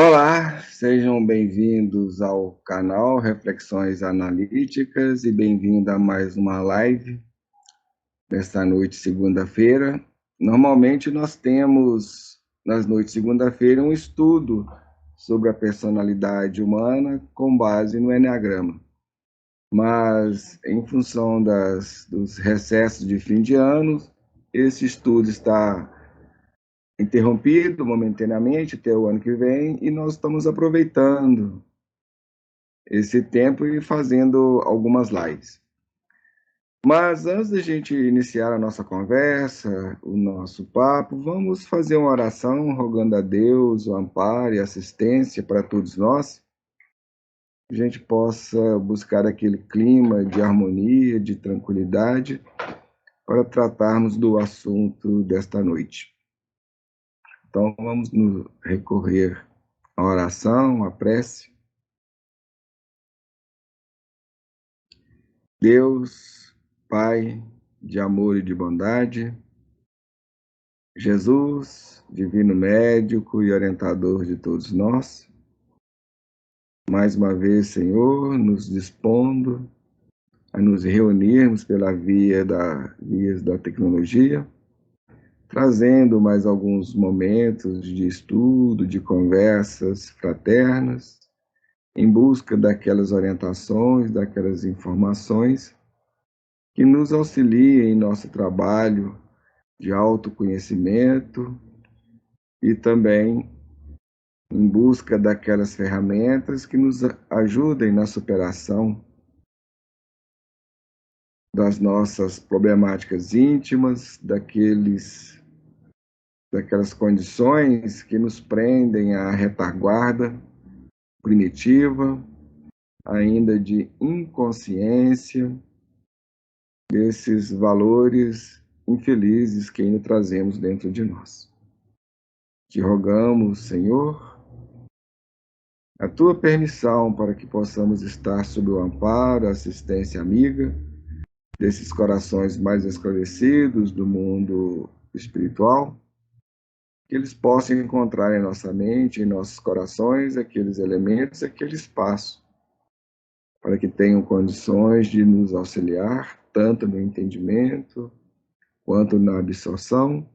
Olá, sejam bem-vindos ao canal Reflexões Analíticas e bem-vindo a mais uma live nesta noite, segunda-feira. Normalmente nós temos, nas noites de segunda-feira, um estudo sobre a personalidade humana com base no Eneagrama. Mas, em função dos recessos de fim de ano, esse estudo está interrompido momentaneamente até o ano que vem e nós estamos aproveitando esse tempo e fazendo algumas lives. Mas antes da gente iniciar a nossa conversa, o nosso papo, vamos fazer uma oração rogando a Deus o amparo e assistência para todos nós, que a gente possa buscar aquele clima de harmonia, de tranquilidade, para tratarmos do assunto desta noite. Então vamos nos recorrer à oração, à prece. Deus, Pai de amor e de bondade, Jesus, divino médico e orientador de todos nós, mais uma vez, Senhor, nos dispondo a nos reunirmos pela vias da tecnologia, trazendo mais alguns momentos de estudo, de conversas fraternas, em busca daquelas orientações, daquelas informações que nos auxiliem em nosso trabalho de autoconhecimento e também em busca daquelas ferramentas que nos ajudem na superação das nossas problemáticas íntimas, daquelas condições que nos prendem à retaguarda primitiva, ainda de inconsciência, desses valores infelizes que ainda trazemos dentro de nós. Te rogamos, Senhor, a tua permissão para que possamos estar sob o amparo, assistência amiga desses corações mais esclarecidos do mundo espiritual, que eles possam encontrar em nossa mente, em nossos corações, aqueles elementos, aquele espaço, para que tenham condições de nos auxiliar, tanto no entendimento, quanto na absorção,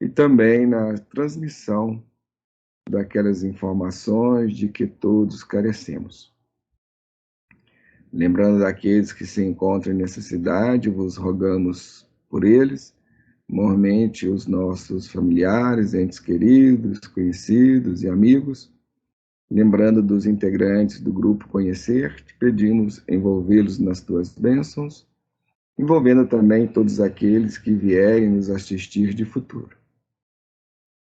e também na transmissão daquelas informações de que todos carecemos. Lembrando daqueles que se encontram em necessidade, vos rogamos por eles, mormente os nossos familiares, entes queridos, conhecidos e amigos. Lembrando dos integrantes do grupo Conhecer, te pedimos envolvê-los nas tuas bênçãos, envolvendo também todos aqueles que vierem nos assistir de futuro.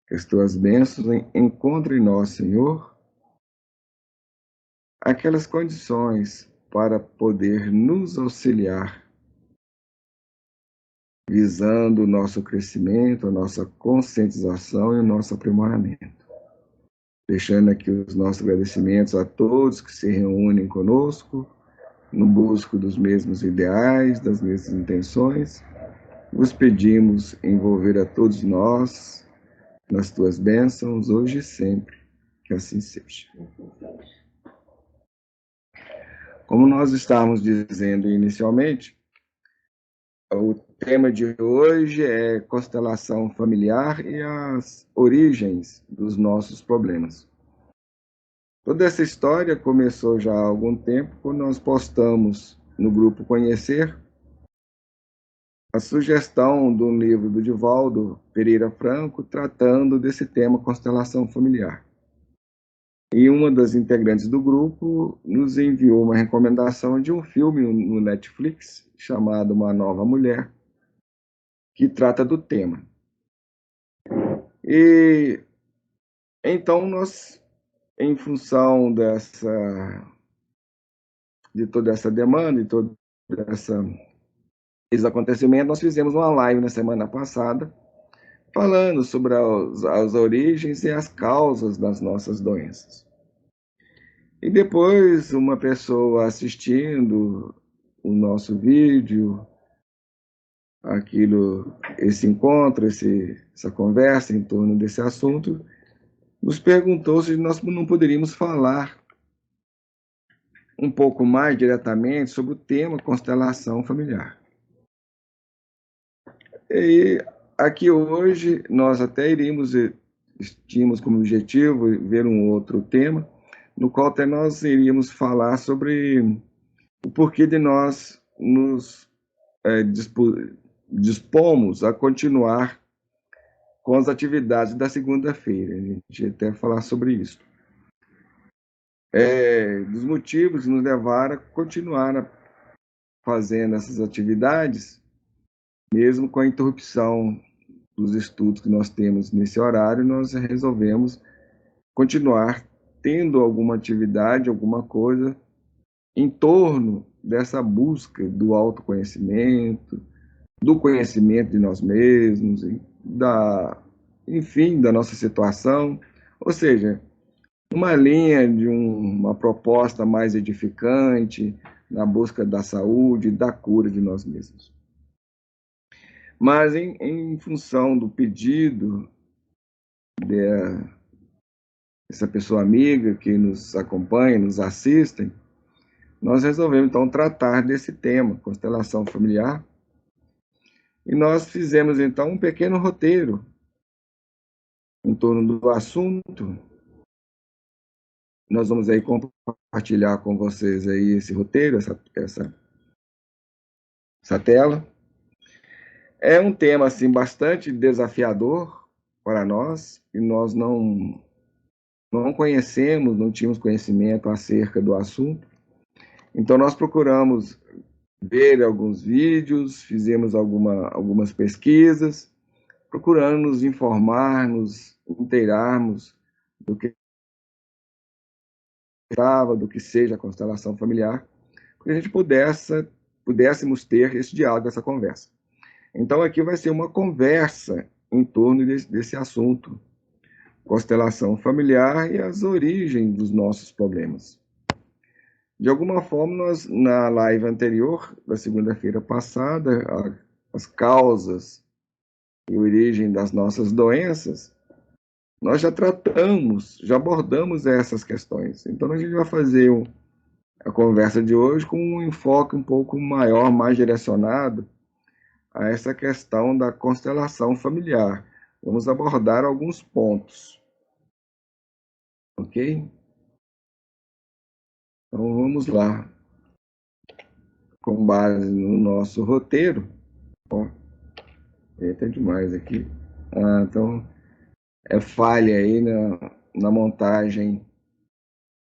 Que as tuas bênçãos encontrem em nós, Senhor, aquelas condições para poder nos auxiliar, visando o nosso crescimento, a nossa conscientização e o nosso aprimoramento. Deixando aqui os nossos agradecimentos a todos que se reúnem conosco, no busca dos mesmos ideais, das mesmas intenções. Vos pedimos envolver a todos nós nas tuas bênçãos, hoje e sempre, que assim seja. Como nós estávamos dizendo inicialmente, o tema de hoje é constelação familiar e as origens dos nossos problemas. Toda essa história começou já há algum tempo, quando nós postamos no grupo Conhecer a sugestão do livro do Divaldo Pereira Franco, tratando desse tema constelação familiar. E uma das integrantes do grupo nos enviou uma recomendação de um filme no Netflix, chamado Uma Nova Mulher, que trata do tema. E então nós, em função de toda essa demanda, de todo esse acontecimento, nós fizemos uma live na semana passada, falando sobre as origens e as causas das nossas doenças. E depois, uma pessoa assistindo o nosso vídeo, esse encontro, essa conversa em torno desse assunto, nos perguntou se nós não poderíamos falar um pouco mais diretamente sobre o tema constelação familiar. E aqui hoje nós até tínhamos como objetivo ver um outro tema, no qual até nós iríamos falar sobre o porquê de nós nos dispomos a continuar com as atividades da segunda-feira. A gente até falar sobre isso. Dos motivos que nos levaram a continuar fazendo essas atividades, mesmo com a interrupção dos estudos que nós temos nesse horário, nós resolvemos continuar tendo alguma atividade, alguma coisa em torno dessa busca do autoconhecimento, do conhecimento de nós mesmos, enfim, da nossa situação, ou seja, uma linha de uma proposta mais edificante na busca da saúde, da cura de nós mesmos. Mas em função do pedido dessa pessoa amiga que nos acompanha, nos assiste, nós resolvemos então tratar desse tema, constelação familiar, e nós fizemos então um pequeno roteiro em torno do assunto. Nós vamos aí compartilhar com vocês aí esse roteiro, essa tela. É um tema assim bastante desafiador para nós, e nós não conhecemos, não tínhamos conhecimento acerca do assunto. Então nós procuramos ver alguns vídeos, fizemos algumas pesquisas, procurando nos informar, nos inteirarmos do que estava, do que seja a constelação familiar, para que a gente pudéssemos ter esse diálogo, essa conversa. Então aqui vai ser uma conversa em torno desse assunto, constelação familiar e as origens dos nossos problemas. De alguma forma, nós, na live anterior, da segunda-feira passada, as causas e origem das nossas doenças, nós já tratamos, já abordamos essas questões. Então, a gente vai fazer a conversa de hoje com um enfoque um pouco maior, mais direcionado a essa questão da constelação familiar. Vamos abordar alguns pontos. Ok? Então, vamos lá. Com base no nosso roteiro. Ó, eita, demais aqui. Então, é falha aí na montagem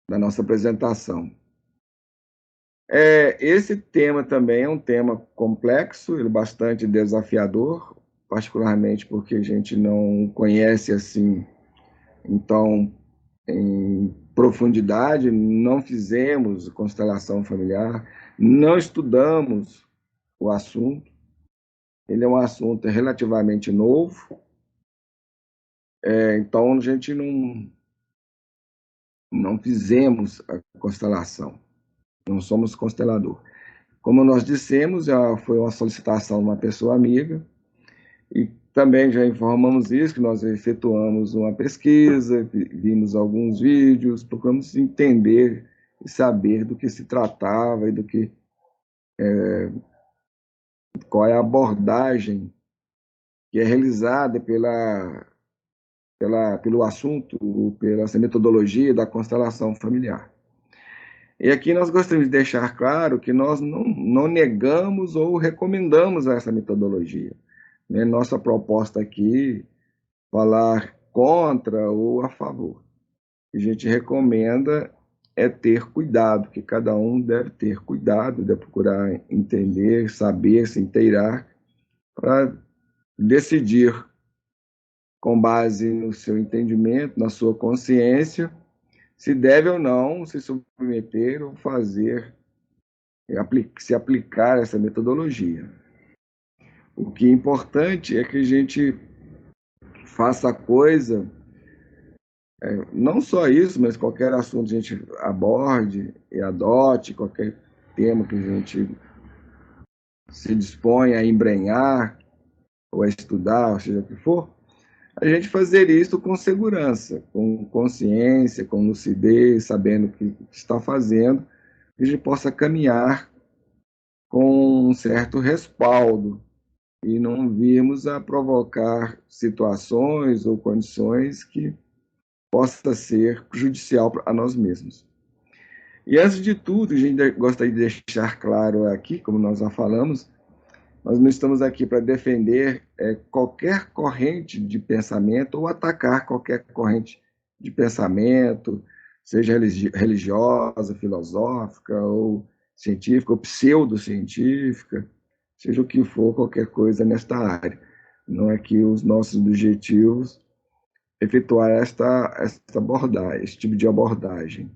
da nossa apresentação. Esse tema também é um tema complexo, ele é bastante desafiador, particularmente porque a gente não conhece assim, então, em profundidade, não fizemos constelação familiar, não estudamos o assunto, ele é um assunto relativamente novo, então a gente não fizemos a constelação, não somos constelador. Como nós dissemos, foi uma solicitação de uma pessoa amiga, e também já informamos isso, que nós efetuamos uma pesquisa, vimos alguns vídeos, procuramos entender e saber do que se tratava e qual é a abordagem que é realizada pelo assunto, pela essa metodologia da constelação familiar. E aqui nós gostaríamos de deixar claro que nós não negamos ou recomendamos essa metodologia. Né? Nossa proposta aqui falar contra ou a favor. O que a gente recomenda é ter cuidado, que cada um deve ter cuidado, deve procurar entender, saber, se inteirar, para decidir com base no seu entendimento, na sua consciência, se deve ou não se submeter ou se aplicar essa metodologia. O que é importante é que a gente faça a coisa, não só isso, mas qualquer assunto que a gente aborde e adote, qualquer tema que a gente se dispõe a embrenhar ou a estudar, ou seja o que for, a gente fazer isso com segurança, com consciência, com lucidez, sabendo o que está fazendo, que a gente possa caminhar com um certo respaldo e não virmos a provocar situações ou condições que possa ser prejudicial a nós mesmos. E antes de tudo, a gente gostaria de deixar claro aqui, como nós já falamos, nós não estamos aqui para defender qualquer corrente de pensamento ou atacar qualquer corrente de pensamento, seja religiosa, filosófica, ou científica, ou pseudocientífica, seja o que for, qualquer coisa nesta área. Não é que os nossos objetivos efetuar esta abordagem, esse tipo de abordagem.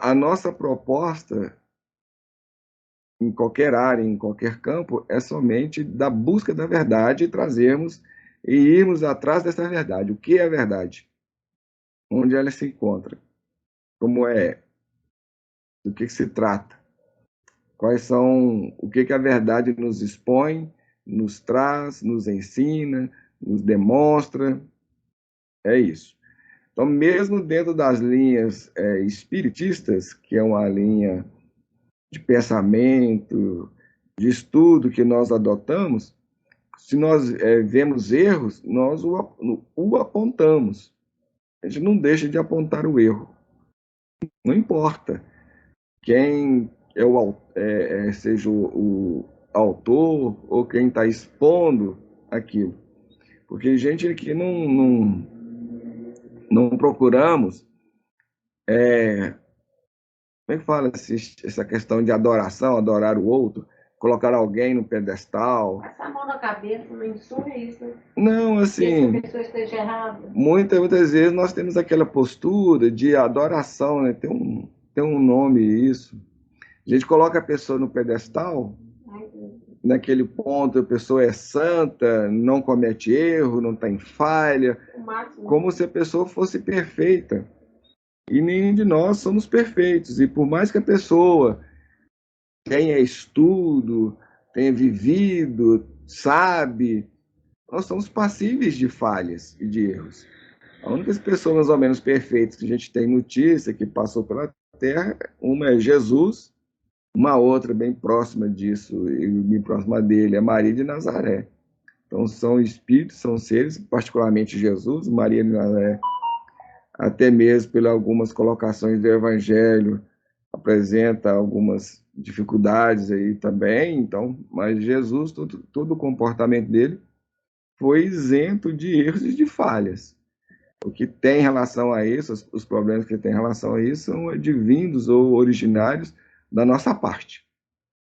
A nossa proposta em qualquer área, em qualquer campo, é somente da busca da verdade e trazermos e irmos atrás dessa verdade. O que é a verdade? Onde ela se encontra? Como é? Do que se trata? Quais são? O que a verdade nos expõe, nos traz, nos ensina, nos demonstra? É isso. Então, mesmo dentro das linhas espiritistas, que é uma linha de pensamento, de estudo que nós adotamos, se nós vemos erros, nós o apontamos. A gente não deixa de apontar o erro. Não importa quem seja o autor ou quem está expondo aquilo. Porque gente que não procuramos, como é que fala essa questão de adoração, adorar o outro, colocar alguém no pedestal. Passar a mão na cabeça, não insume isso. Não, assim. Se a pessoa esteja errada. Muitas vezes nós temos aquela postura de adoração, né? Tem um nome isso. A gente coloca a pessoa no pedestal, naquele ponto a pessoa é santa, não comete erro, não tem falha, como se a pessoa fosse perfeita. E nenhum de nós somos perfeitos. E por mais que a pessoa tenha estudo, tenha vivido, sabe, nós somos passíveis de falhas e de erros. A única pessoa mais ou menos perfeita que a gente tem notícia que passou pela Terra, uma é Jesus, uma outra bem próxima disso, e bem próxima dele, é Maria de Nazaré. Então são espíritos, são seres, particularmente Jesus, Maria de Nazaré, até mesmo pelas algumas colocações do Evangelho, apresenta algumas dificuldades aí também, então, mas Jesus, todo o comportamento dele foi isento de erros e de falhas. O que tem relação a isso, os problemas que tem relação a isso, são advindos ou originários da nossa parte,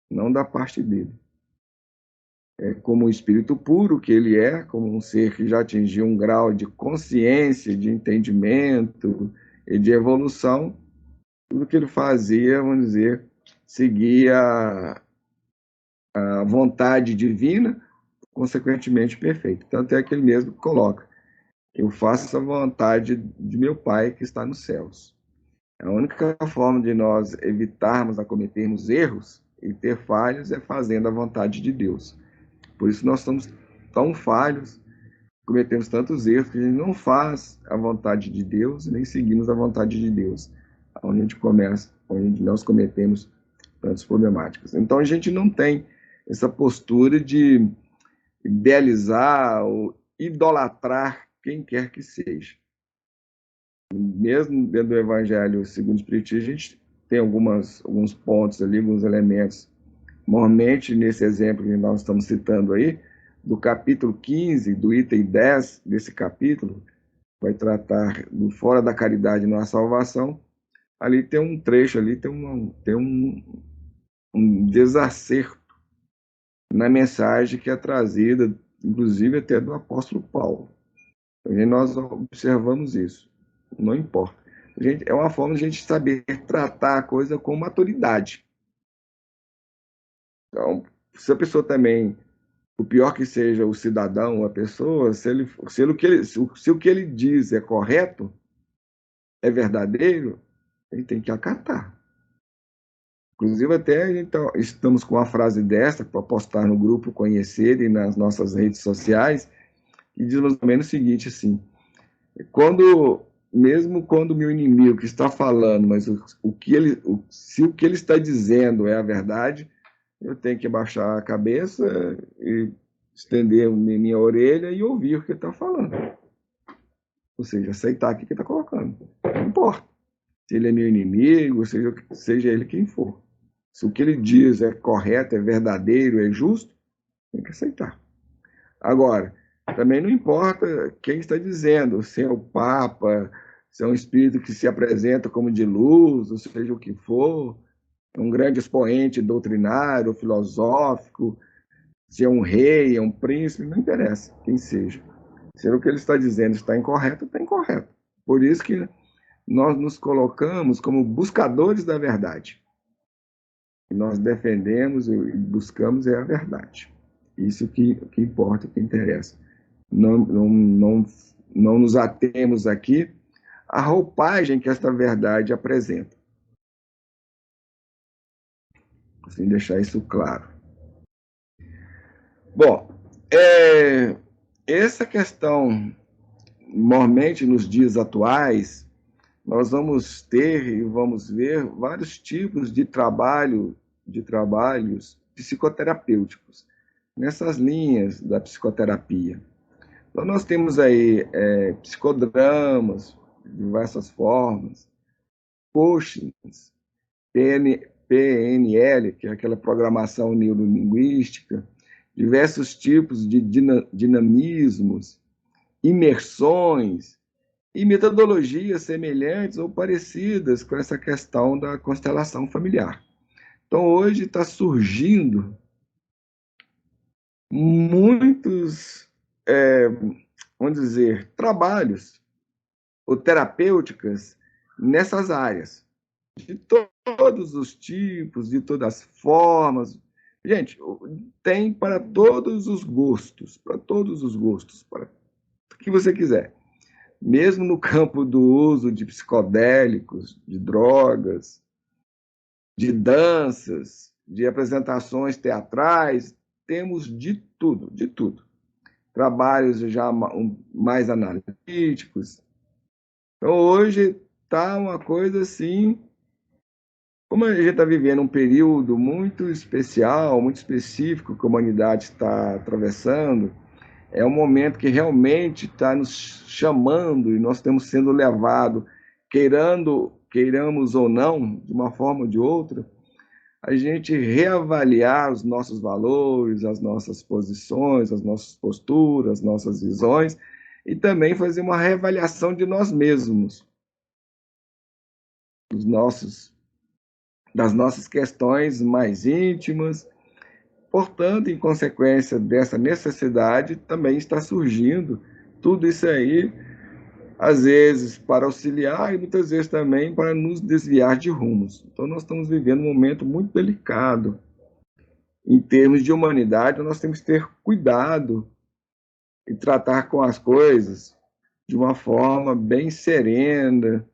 não da parte dele. É como o espírito puro que ele é, como um ser que já atingiu um grau de consciência, de entendimento e de evolução, tudo que ele fazia, vamos dizer, seguia a vontade divina, consequentemente perfeito. Tanto é que ele mesmo coloca: eu faço a vontade de meu Pai que está nos céus. A única forma de nós evitarmos a cometermos erros e ter falhas é fazendo a vontade de Deus. Por isso nós somos tão falhos, cometemos tantos erros, que a gente não faz a vontade de Deus, nem seguimos a vontade de Deus, onde nós cometemos tantas problemáticas. Então a gente não tem essa postura de idealizar ou idolatrar quem quer que seja. Mesmo dentro do Evangelho segundo o Espiritismo, a gente tem alguns pontos ali, alguns elementos. Normalmente, nesse exemplo que nós estamos citando aí, do capítulo 15, do item 10 desse capítulo, vai tratar do fora da caridade não há salvação. Ali tem um trecho, ali tem um desacerto na mensagem que é trazida, inclusive até do apóstolo Paulo. E nós observamos isso. Não importa. É uma forma de a gente saber tratar a coisa com maturidade. Então, se a pessoa também, o pior que seja o cidadão, a pessoa, se o que ele diz é correto, é verdadeiro, ele tem que acatar. Inclusive, até então, estamos com uma frase dessa para postar no grupo Conhecer e nas nossas redes sociais, que diz mais ou menos o seguinte, assim, mesmo quando o meu inimigo está falando, mas se o que ele está dizendo é a verdade, eu tenho que baixar a cabeça e estender minha orelha e ouvir o que ele está falando. Ou seja, aceitar o que ele está colocando. Não importa. Se ele é meu inimigo, seja ele quem for. Se o que ele diz é correto, é verdadeiro, é justo, tem que aceitar. Agora, também não importa quem está dizendo, se é o Papa, se é um espírito que se apresenta como de luz, ou seja o que for, um grande expoente doutrinário, filosófico, se é um rei, é um príncipe, não interessa quem seja. Se o que ele está dizendo está incorreto, está incorreto. Por isso que nós nos colocamos como buscadores da verdade. E nós defendemos e buscamos é a verdade. Isso que importa, que interessa. Não nos atemos aqui à roupagem que esta verdade apresenta. Assim, deixar isso claro. Bom, essa questão, normalmente nos dias atuais, nós vamos ter e vamos ver vários tipos de trabalhos psicoterapêuticos, nessas linhas da psicoterapia. Então, nós temos aí psicodramas, de diversas formas, coachings, PNL, que é aquela programação neurolinguística, diversos tipos de dinamismos, imersões e metodologias semelhantes ou parecidas com essa questão da constelação familiar. Então, hoje está surgindo muitos, vamos dizer, trabalhos ou terapêuticas nessas áreas, de todos os tipos, de todas as formas. Gente, tem para todos os gostos, para o que você quiser. Mesmo no campo do uso de psicodélicos, de drogas, de danças, de apresentações teatrais, temos de tudo, de tudo. Trabalhos já mais analíticos. Então, hoje está uma coisa assim, como a gente está vivendo um período muito especial, muito específico que a humanidade está atravessando, é um momento que realmente está nos chamando e nós estamos sendo levados, queiramos ou não, de uma forma ou de outra, a gente reavaliar os nossos valores, as nossas posições, as nossas posturas, as nossas visões, e também fazer uma reavaliação de nós mesmos, das nossas questões mais íntimas. Portanto, em consequência dessa necessidade, também está surgindo tudo isso aí, às vezes para auxiliar e muitas vezes também para nos desviar de rumos. Então, nós estamos vivendo um momento muito delicado. Em termos de humanidade, nós temos que ter cuidado e tratar com as coisas de uma forma bem serena,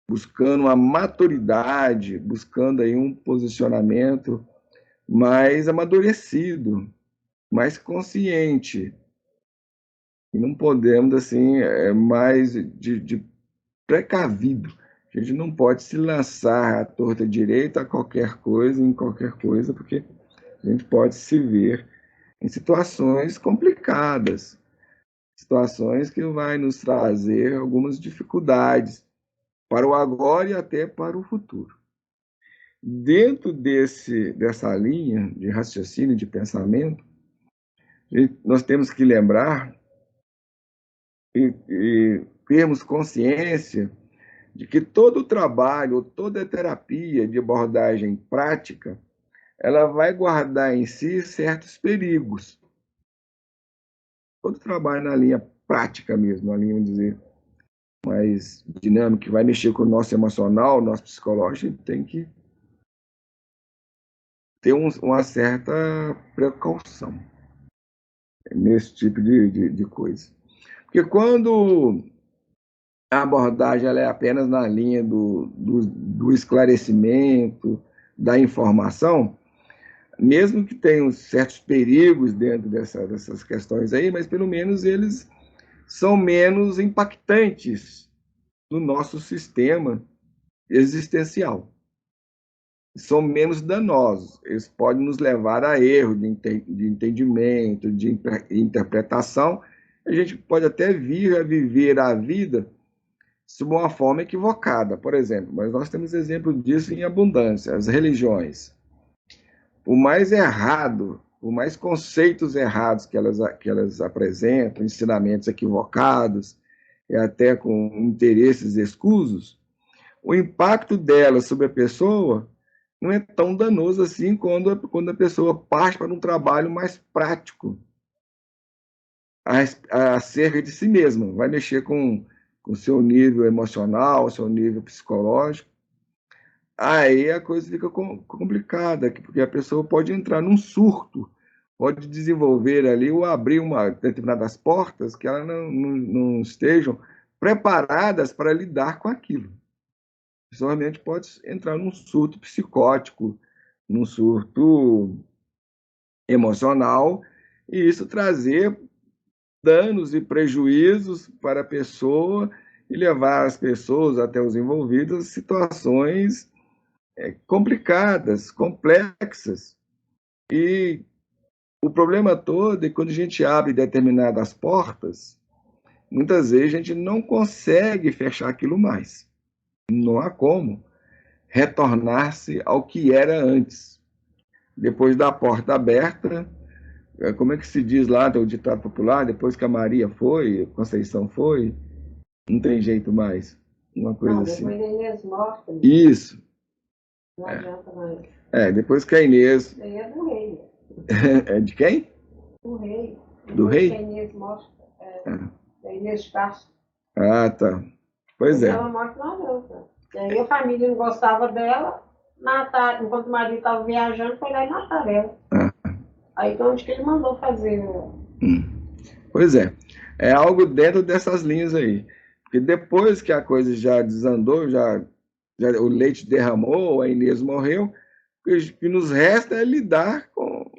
buscando uma maturidade, buscando aí um posicionamento mais amadurecido, mais consciente. E não podemos, assim, mais de precavido. A gente não pode se lançar à torta direita a qualquer coisa, em qualquer coisa, porque a gente pode se ver em situações complicadas, situações que vai nos trazer algumas dificuldades para o agora e até para o futuro. Dentro dessa linha de raciocínio, de pensamento, nós temos que lembrar e termos consciência de que todo o trabalho, toda a terapia de abordagem prática, ela vai guardar em si certos perigos. Todo trabalho na linha prática mesmo, na linha, vamos dizer, mais dinâmica, que vai mexer com o nosso emocional, o nosso psicológico, a gente tem que ter uma certa precaução nesse tipo de coisa. Porque quando a abordagem ela é apenas na linha do esclarecimento, da informação, mesmo que tenham certos perigos dentro dessas questões aí, mas pelo menos eles são menos impactantes no nosso sistema existencial. São menos danosos. Eles podem nos levar a erro de entendimento, de interpretação. A gente pode até vir a viver a vida sob uma forma equivocada, por exemplo. Mas nós temos exemplo disso em abundância. As religiões. O mais errado, o mais conceitos errados que elas apresentam, ensinamentos equivocados, e até com interesses escusos, o impacto delas sobre a pessoa não é tão danoso assim quando a pessoa parte para um trabalho mais prático acerca de si mesma, vai mexer com o seu nível emocional, o seu nível psicológico. Aí a coisa fica complicada, porque a pessoa pode entrar num surto, pode desenvolver ali ou abrir determinadas portas que elas não estejam preparadas para lidar com aquilo. Realmente pode entrar num surto psicótico, num surto emocional, e isso trazer danos e prejuízos para a pessoa e levar as pessoas, até os envolvidos, a situações complicadas, complexas. E o problema todo é que quando a gente abre determinadas portas, muitas vezes a gente não consegue fechar aquilo mais. Não há como retornar-se ao que era antes. Depois da porta aberta, como é que se diz lá, o ditado popular, depois que a Maria foi, a Conceição foi, não tem jeito mais. Uma coisa assim. Depois da Inês morta. Isso. Não adianta mais. Depois que a Inês... Daí é do rei. É de quem? Do rei. Do rei? Da Inês morta. Da Inês Castro. Ah, tá. Pois é. Ela morta não adianta. E aí a família não gostava dela, enquanto o marido estava viajando, foi lá e mataram ela. Aí então onde que ele mandou fazer? Pois é. É algo dentro dessas linhas aí. Porque depois que a coisa já desandou, já o leite derramou, a Inês morreu, o que nos resta é lidar com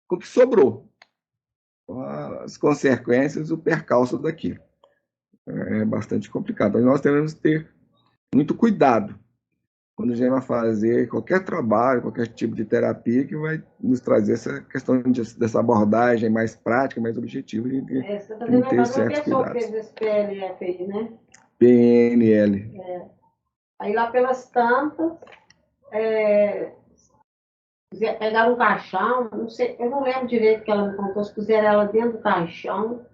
o que sobrou. Com as consequências, o percalço daquilo. É bastante complicado. Nós temos que ter muito cuidado quando a gente vai fazer qualquer trabalho, qualquer tipo de terapia que vai nos trazer essa questão dessa abordagem mais prática, mais objetiva. Você está fazendo agora uma pessoa que fez esse PLF aí, né? PNL. Aí lá pelas tantas, pegaram um caixão, não sei, eu não lembro direito que ela me contou, se puseram ela dentro do caixão,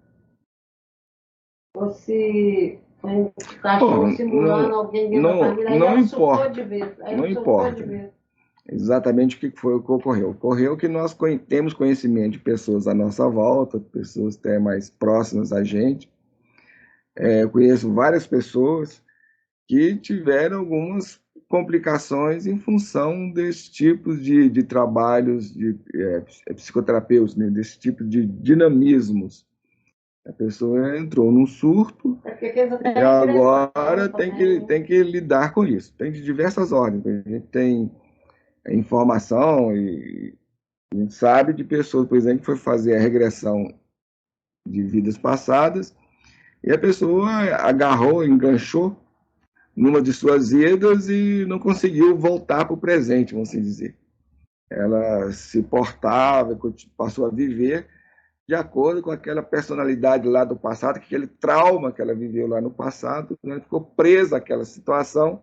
ou se foi um caixão simulando alguém dentro da família, aí ela surtou de vez. Não importa exatamente o que foi o que ocorreu. Ocorreu que nós temos conhecimento de pessoas à nossa volta, pessoas até mais próximas a gente. Eu conheço várias pessoas que tiveram algumas complicações em função desse tipo de trabalhos de psicoterapeutas, né? Desse tipo de dinamismos. A pessoa entrou num surto e agora tem que lidar com isso. Tem de diversas ordens. A gente tem informação e a gente sabe de pessoas, por exemplo, que foi fazer a regressão de vidas passadas e a pessoa agarrou, enganchou numa de suas idas e não conseguiu voltar para o presente, vamos assim dizer. Ela se portava, passou a viver de acordo com aquela personalidade lá do passado, aquele trauma que ela viveu lá no passado, né? Ficou presa àquela situação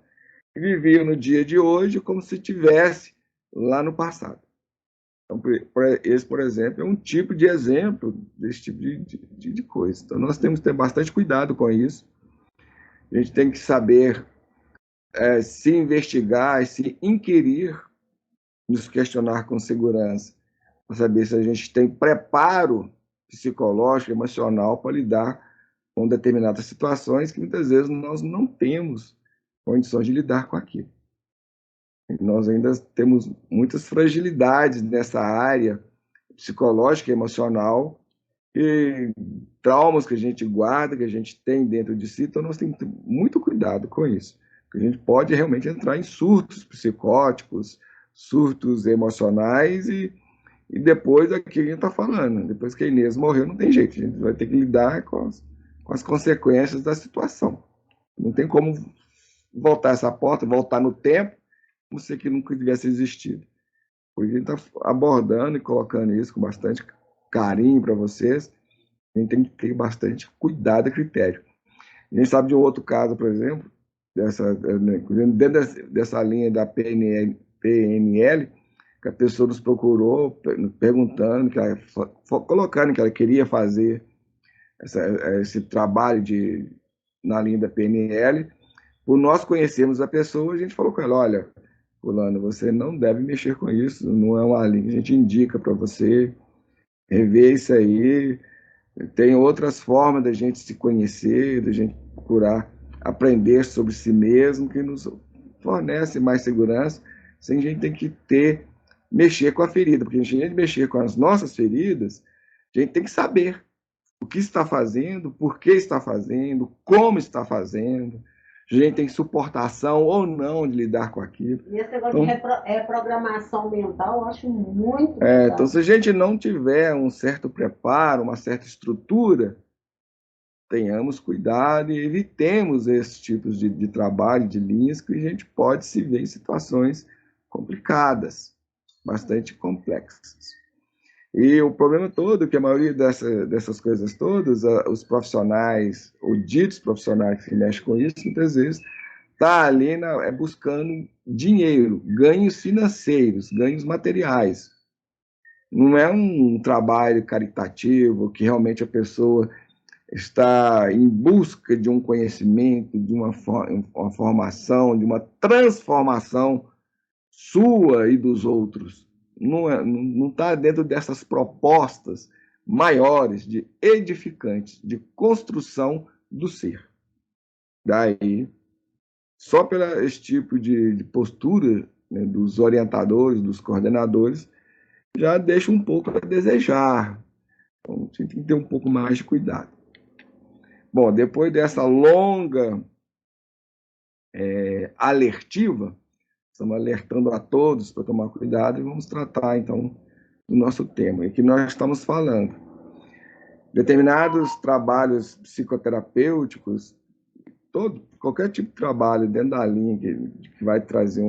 e vivia no dia de hoje como se tivesse lá no passado. Então, esse, por exemplo, é um tipo de exemplo desse tipo de coisa. Então, nós temos que ter bastante cuidado com isso. A gente tem que saber se investigar, se inquirir, nos questionar com segurança, para saber se a gente tem preparo psicológico, emocional para lidar com determinadas situações que muitas vezes nós não temos condições de lidar com aquilo. Nós ainda temos muitas fragilidades nessa área psicológica e emocional e traumas que a gente guarda, que a gente tem dentro de si, então nós temos que ter muito cuidado com isso, porque a gente pode realmente entrar em surtos psicóticos, surtos emocionais e depois aqui a gente está falando, depois que a Inês morreu não tem jeito, a gente vai ter que lidar com com as consequências da situação. Não tem como voltar essa porta, voltar no tempo, como se aquilo nunca tivesse existido. Porque a gente está abordando e colocando isso com bastante carinho para vocês. A gente tem que ter bastante cuidado e critério. A gente sabe de um outro caso, por exemplo, dentro dessa linha da PNL, que a pessoa nos procurou perguntando, colocando que ela queria fazer esse trabalho na linha da PNL. Por nós conhecermos a pessoa, a gente falou com ela, olha, fulano, você não deve mexer com isso, não é uma linha que a gente indica para você, rever isso aí, tem outras formas da gente se conhecer, da gente procurar aprender sobre si mesmo, que nos fornece mais segurança, sem a gente ter que mexer com a ferida, porque a gente tem que mexer com as nossas feridas, a gente tem que saber o que está fazendo, por que está fazendo, como está fazendo, a gente tem suportação ou não de lidar com aquilo. E esse negócio de reprogramação mental, eu acho muito legal. Então, se a gente não tiver um certo preparo, uma certa estrutura, tenhamos cuidado e evitemos esses tipos de trabalho, de linhas, que a gente pode se ver em situações complicadas, bastante complexas. E o problema todo é que a maioria dessas coisas todas, os profissionais, ou ditos profissionais que mexem com isso, muitas vezes está ali buscando dinheiro, ganhos financeiros, ganhos materiais. Não é um trabalho caritativo que realmente a pessoa está em busca de um conhecimento, de uma formação, de uma transformação sua e dos outros. Não está dentro dessas propostas maiores de edificantes, de construção do ser. Daí, só pelo esse tipo de postura, né, dos orientadores, dos coordenadores, já deixa um pouco a desejar. Então, a gente tem que ter um pouco mais de cuidado. Bom, depois dessa longa alertiva, estamos alertando a todos para tomar cuidado e vamos tratar, então, do nosso tema, e que nós estamos falando. Determinados trabalhos psicoterapêuticos, qualquer tipo de trabalho dentro da linha que vai trazer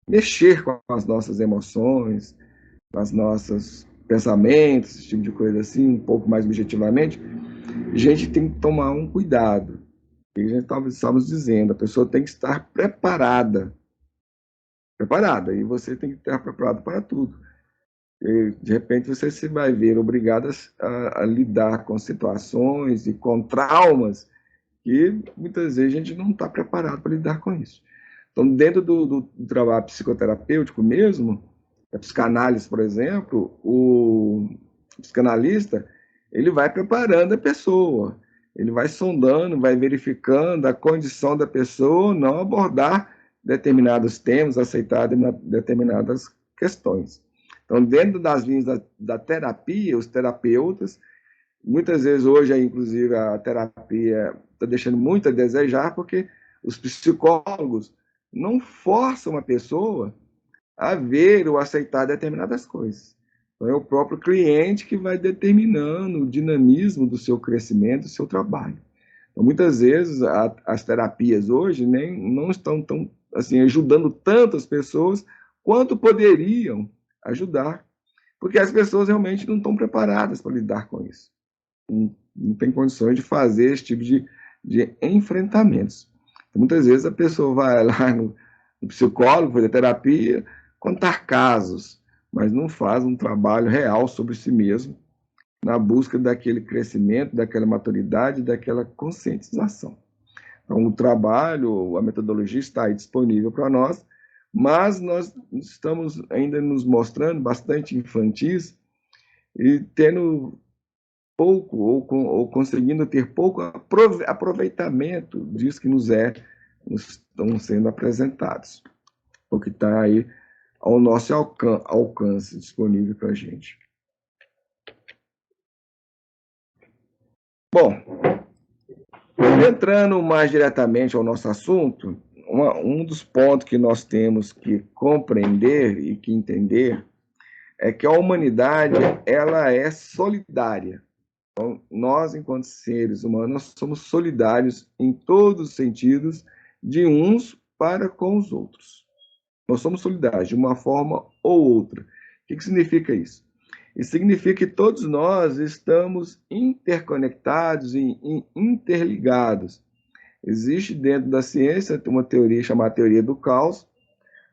mexer com as nossas emoções, com os nossos pensamentos, esse tipo de coisa assim, um pouco mais objetivamente, a gente tem que tomar um cuidado. E a gente estávamos dizendo, a pessoa tem que estar preparada, e você tem que estar preparado para tudo. E, de repente, você se vai ver obrigado a lidar com situações e com traumas que muitas vezes a gente não está preparado para lidar com isso. Então, dentro do trabalho psicoterapêutico mesmo, a psicanálise, por exemplo, o psicanalista, ele vai preparando a pessoa, ele vai sondando, vai verificando a condição da pessoa, não abordar determinados temas, aceitar determinadas questões. Então, dentro das linhas da terapia, os terapeutas, muitas vezes hoje, inclusive, a terapia está deixando muito a desejar, porque os psicólogos não forçam a pessoa a ver ou aceitar determinadas coisas. Então, é o próprio cliente que vai determinando o dinamismo do seu crescimento, do seu trabalho. Então, muitas vezes, as terapias hoje não estão tão, assim, ajudando tantas pessoas quanto poderiam ajudar, porque as pessoas realmente não estão preparadas para lidar com isso. Não tem condições de fazer esse tipo de enfrentamentos. Então, muitas vezes a pessoa vai lá no psicólogo, fazer terapia, contar casos, mas não faz um trabalho real sobre si mesmo, na busca daquele crescimento, daquela maturidade, daquela conscientização. Então, o trabalho, a metodologia está aí disponível para nós, mas nós estamos ainda nos mostrando bastante infantis e tendo pouco, ou conseguindo ter pouco aproveitamento disso que nos estão sendo apresentados, o que está aí ao nosso alcance disponível para a gente. Bom, entrando mais diretamente ao nosso assunto, um dos pontos que nós temos que compreender e que entender é que a humanidade ela é solidária. Então, nós, enquanto seres humanos, nós somos solidários em todos os sentidos, de uns para com os outros. Nós somos solidários de uma forma ou outra. O que significa isso? Isso significa que todos nós estamos interconectados e interligados. Existe dentro da ciência uma teoria chamada teoria do caos,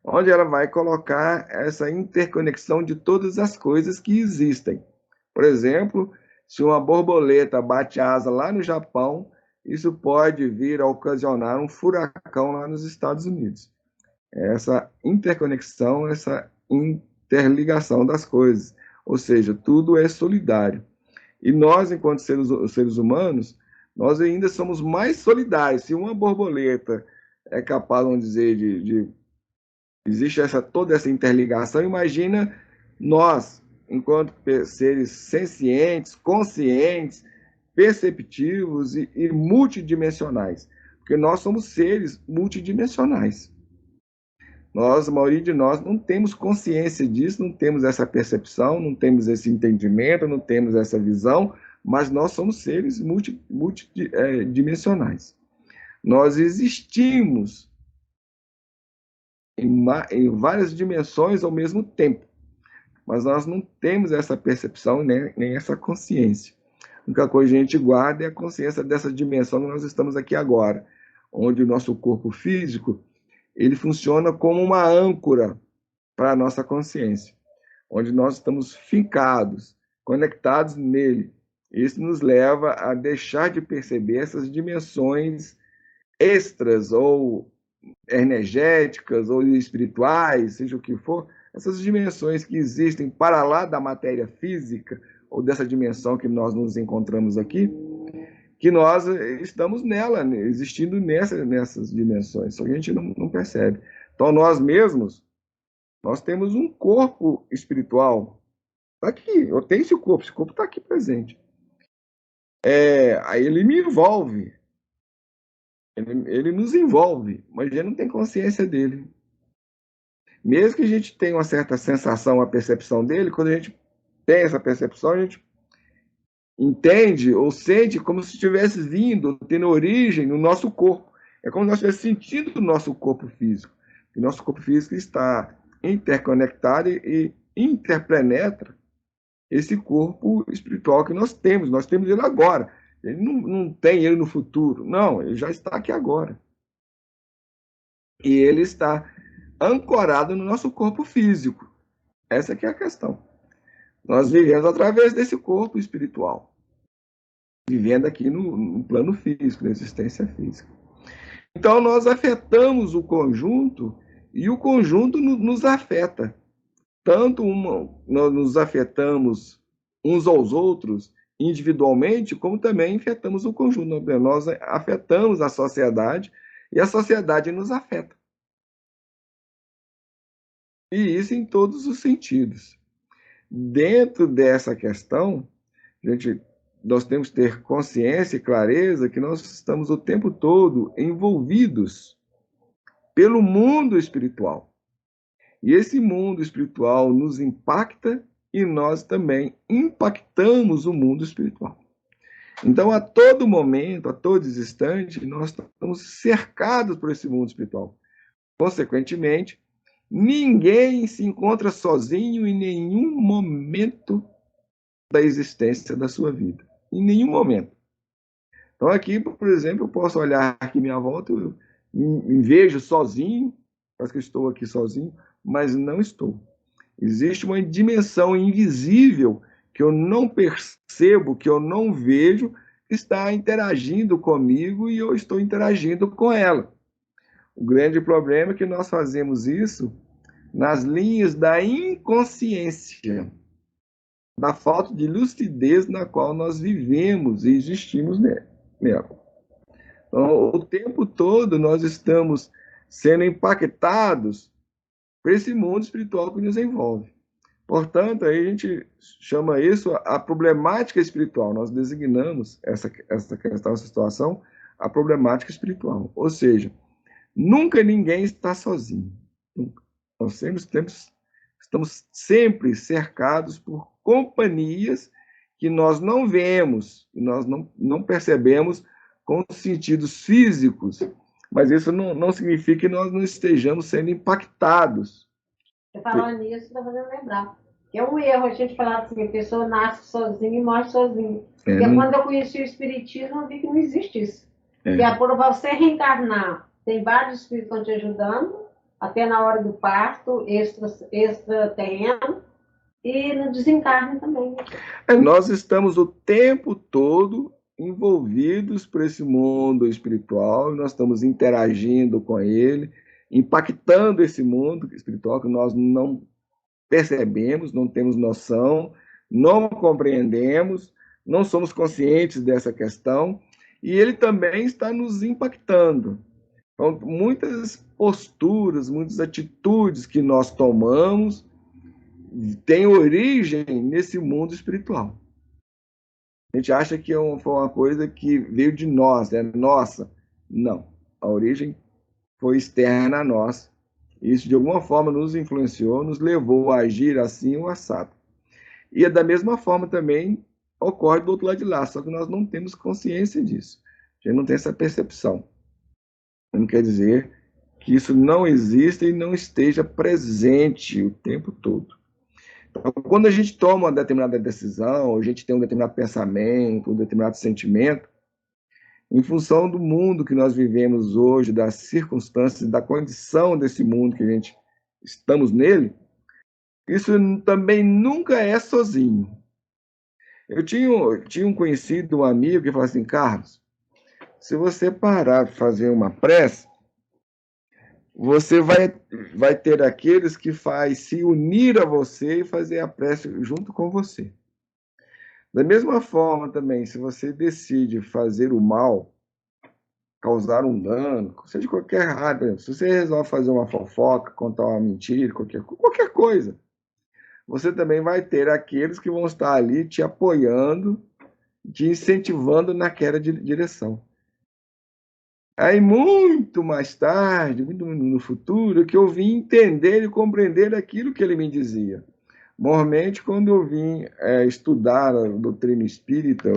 onde ela vai colocar essa interconexão de todas as coisas que existem. Por exemplo, se uma borboleta bate asa lá no Japão, isso pode vir a ocasionar um furacão lá nos Estados Unidos. Essa interconexão, essa interligação das coisas. Ou seja, tudo é solidário. E nós, enquanto seres humanos, nós ainda somos mais solidários. Se uma borboleta é capaz, vamos dizer, existe toda essa interligação, imagina nós, enquanto seres sencientes, conscientes, perceptivos e multidimensionais. Porque nós somos seres multidimensionais. A maioria de nós, não temos consciência disso, não temos essa percepção, não temos esse entendimento, não temos essa visão, mas nós somos seres multidimensionais. Nós existimos em várias dimensões ao mesmo tempo, mas nós não temos essa percepção nem essa consciência. A única coisa que a gente guarda é a consciência dessa dimensão que nós estamos aqui agora, onde o nosso corpo físico ele funciona como uma âncora para a nossa consciência, onde nós estamos fincados, conectados nele. Isso nos leva a deixar de perceber essas dimensões extras ou energéticas ou espirituais, seja o que for, essas dimensões que existem para lá da matéria física ou dessa dimensão que nós nos encontramos aqui, que nós estamos nela, existindo nessas dimensões, só que a gente não percebe. Então, nós mesmos, nós temos um corpo espiritual. Está aqui, eu tenho esse corpo está aqui presente. Aí ele me envolve, ele nos envolve, mas a gente não tem consciência dele. Mesmo que a gente tenha uma certa sensação, uma percepção dele, quando a gente tem essa percepção, a gente entende ou sente como se estivesse vindo, tendo origem no nosso corpo. É como se nós estivéssemos sentindo o nosso corpo físico. O nosso corpo físico está interconectado e interpenetra esse corpo espiritual que nós temos. Nós temos ele agora. Ele não tem ele no futuro. Não, ele já está aqui agora. E ele está ancorado no nosso corpo físico. Essa que é a questão. Nós vivemos através desse corpo espiritual, vivendo aqui no plano físico, na existência física. Então, nós afetamos o conjunto e o conjunto nos afeta. Tanto nós nos afetamos uns aos outros individualmente, como também afetamos o conjunto. Nós afetamos a sociedade e a sociedade nos afeta. E isso em todos os sentidos. Dentro dessa questão, nós temos que ter consciência e clareza que nós estamos o tempo todo envolvidos pelo mundo espiritual. E esse mundo espiritual nos impacta e nós também impactamos o mundo espiritual. Então, a todo momento, a todo instante, nós estamos cercados por esse mundo espiritual. Consequentemente, ninguém se encontra sozinho em nenhum momento da existência da sua vida. Em nenhum momento. Então, aqui, por exemplo, eu posso olhar aqui à minha volta, eu me vejo sozinho, parece que eu estou aqui sozinho, mas não estou. Existe uma dimensão invisível que eu não percebo, que eu não vejo, que está interagindo comigo e eu estou interagindo com ela. O grande problema é que nós fazemos isso nas linhas da inconsciência, da falta de lucidez na qual nós vivemos e existimos nela. Então, o tempo todo nós estamos sendo impactados por esse mundo espiritual que nos envolve. Portanto, aí a gente chama isso a problemática espiritual. Nós designamos essa questão, essa situação, a problemática espiritual. Ou seja, nunca ninguém está sozinho. Nunca. Nós estamos sempre cercados por companhias que nós não vemos, que nós não percebemos com os sentidos físicos, mas isso não significa que nós não estejamos sendo impactados. Você falando nisso, está fazendo lembrar. É um erro a gente falar assim, a pessoa nasce sozinha e morre sozinha. Porque quando eu conheci o Espiritismo, eu vi que não existe isso. Que é para você reencarnar. Tem vários espíritos que estão te ajudando, até na hora do parto, extra-terreno, e no desencarne também. Nós estamos o tempo todo envolvidos por esse mundo espiritual, nós estamos interagindo com ele, impactando esse mundo espiritual que nós não percebemos, não temos noção, não compreendemos, não somos conscientes dessa questão, e ele também está nos impactando. Então, muitas posturas, muitas atitudes que nós tomamos têm origem nesse mundo espiritual. A gente acha que foi uma coisa que veio de nós, é nossa. Não. A origem foi externa a nós. Isso, de alguma forma, nos influenciou, nos levou a agir assim ou assado. E da mesma forma também ocorre do outro lado de lá, só que nós não temos consciência disso. A gente não tem essa percepção. Não quer dizer que isso não exista e não esteja presente o tempo todo. Então, quando a gente toma uma determinada decisão, a gente tem um determinado pensamento, um determinado sentimento, em função do mundo que nós vivemos hoje, das circunstâncias, da condição desse mundo que a gente estamos nele, isso também nunca é sozinho. Eu tinha um conhecido, um amigo, que falou assim: Carlos, se você parar de fazer uma prece, você vai ter aqueles que se unir a você e fazer a prece junto com você. Da mesma forma também, se você decide fazer o mal, causar um dano, seja de qualquer área, se você resolve fazer uma fofoca, contar uma mentira, qualquer coisa, você também vai ter aqueles que vão estar ali te apoiando, te incentivando naquela direção. Aí, muito mais tarde, muito no futuro, que eu vim entender e compreender aquilo que ele me dizia. Normalmente, quando eu vim estudar a doutrina espírita,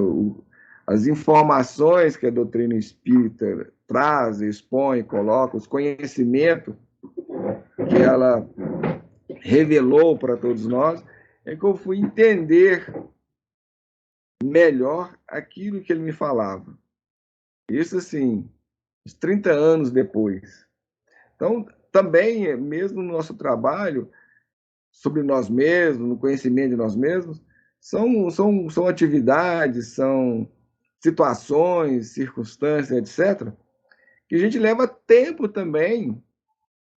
as informações que a doutrina espírita traz, expõe, coloca, os conhecimentos que ela revelou para todos nós, é que eu fui entender melhor aquilo que ele me falava. Isso, assim, uns 30 anos depois. Então, também, mesmo no nosso trabalho, sobre nós mesmos, no conhecimento de nós mesmos, são atividades, são situações, circunstâncias, etc., que a gente leva tempo também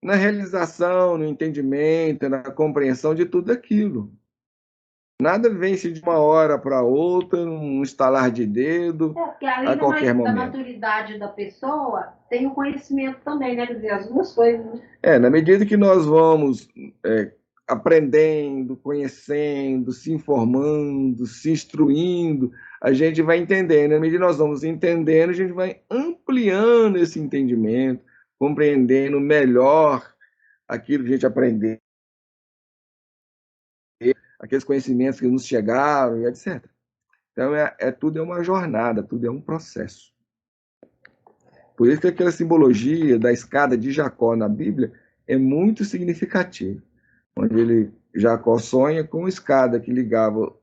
na realização, no entendimento, na compreensão de tudo aquilo. Nada vence de uma hora para outra, num estalar de dedo, porque além a qualquer momento. Da maturidade da pessoa, tem o conhecimento também, né? Quer dizer, as duas coisas. Na medida que nós vamos aprendendo, conhecendo, se informando, se instruindo, a gente vai entendendo. Na medida que nós vamos entendendo, a gente vai ampliando esse entendimento, compreendendo melhor aquilo que a gente aprendeu, aqueles conhecimentos que nos chegaram, e etc. Então, tudo é uma jornada, tudo é um processo. Por isso que aquela simbologia da escada de Jacó na Bíblia é muito significativa. Onde Jacó sonha com uma escada que ligava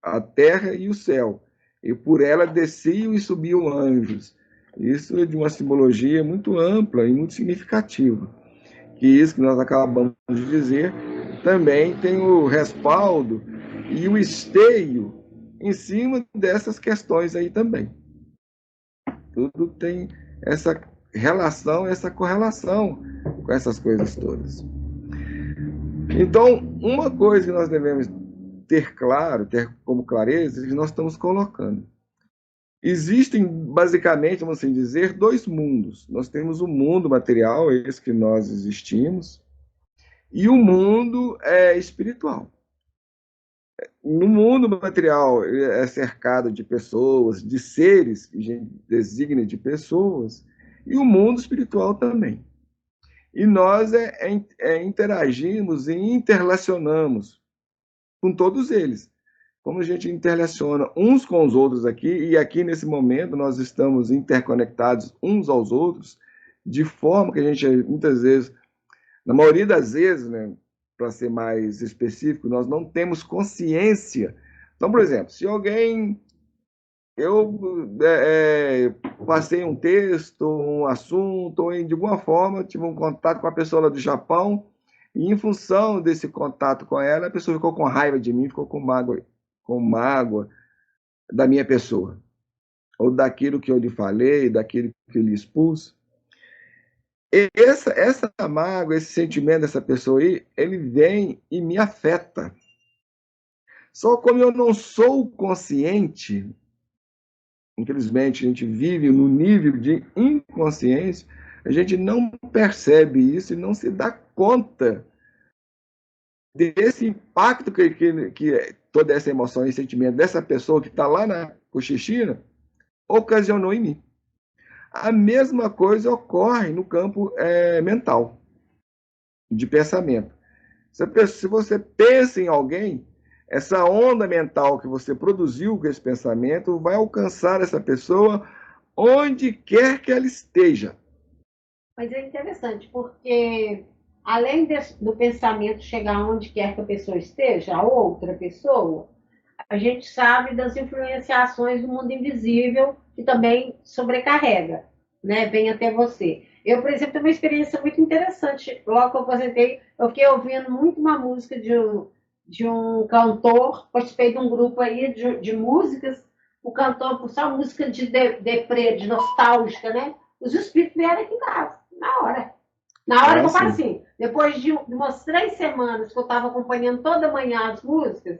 a terra e o céu. E por ela desciam e subiam anjos. Isso é de uma simbologia muito ampla e muito significativa. Que isso que nós acabamos de dizer também tem o respaldo e o esteio em cima dessas questões aí também. Tudo tem essa relação, essa correlação com essas coisas todas. Então, uma coisa que nós devemos ter claro, ter como clareza, é que nós estamos colocando. Existem, basicamente, vamos assim dizer, dois mundos. Nós temos o mundo material, esse que nós existimos, e o mundo espiritual. No mundo material é cercado de pessoas, de seres, que a gente designa de pessoas, e o mundo espiritual também. E nós interagimos e interrelacionamos com todos eles. como a gente interrelaciona uns com os outros aqui, e aqui nesse momento nós estamos interconectados uns aos outros, de forma que a gente muitas vezes, na maioria das vezes, né, para ser mais específico, nós não temos consciência. Então, por exemplo, se alguém eu passei um texto, um assunto, ou de alguma forma tive um contato com a pessoa lá do Japão, e em função desse contato com ela, a pessoa ficou com raiva de mim, ficou com mágoa da minha pessoa, ou daquilo que eu lhe falei, daquilo que eu lhe expus. Essa mágoa, esse sentimento dessa pessoa aí, ele vem e me afeta. Só como eu não sou consciente, infelizmente, a gente vive no nível de inconsciência, a gente não percebe isso e não se dá conta desse impacto que toda essa emoção e sentimento dessa pessoa que está lá na cochichina ocasionou em mim. A mesma coisa ocorre no campo mental, de pensamento. Se você pensa em alguém, essa onda mental que você produziu com esse pensamento vai alcançar essa pessoa onde quer que ela esteja. Mas é interessante, porque além do pensamento chegar onde quer que a pessoa esteja, a outra pessoa, a gente sabe das influenciações do mundo invisível, que também sobrecarrega, né? Vem até você. Eu, por exemplo, tenho uma experiência muito interessante. Logo que eu aposentei, eu fiquei ouvindo muito uma música de um cantor, participei de um grupo aí de músicas, o cantor, por só música de deprê, de nostálgica, né? Os espíritos vieram aqui em casa, na hora. Na hora que eu falo assim, depois de umas 3 semanas que eu estava acompanhando toda manhã as músicas,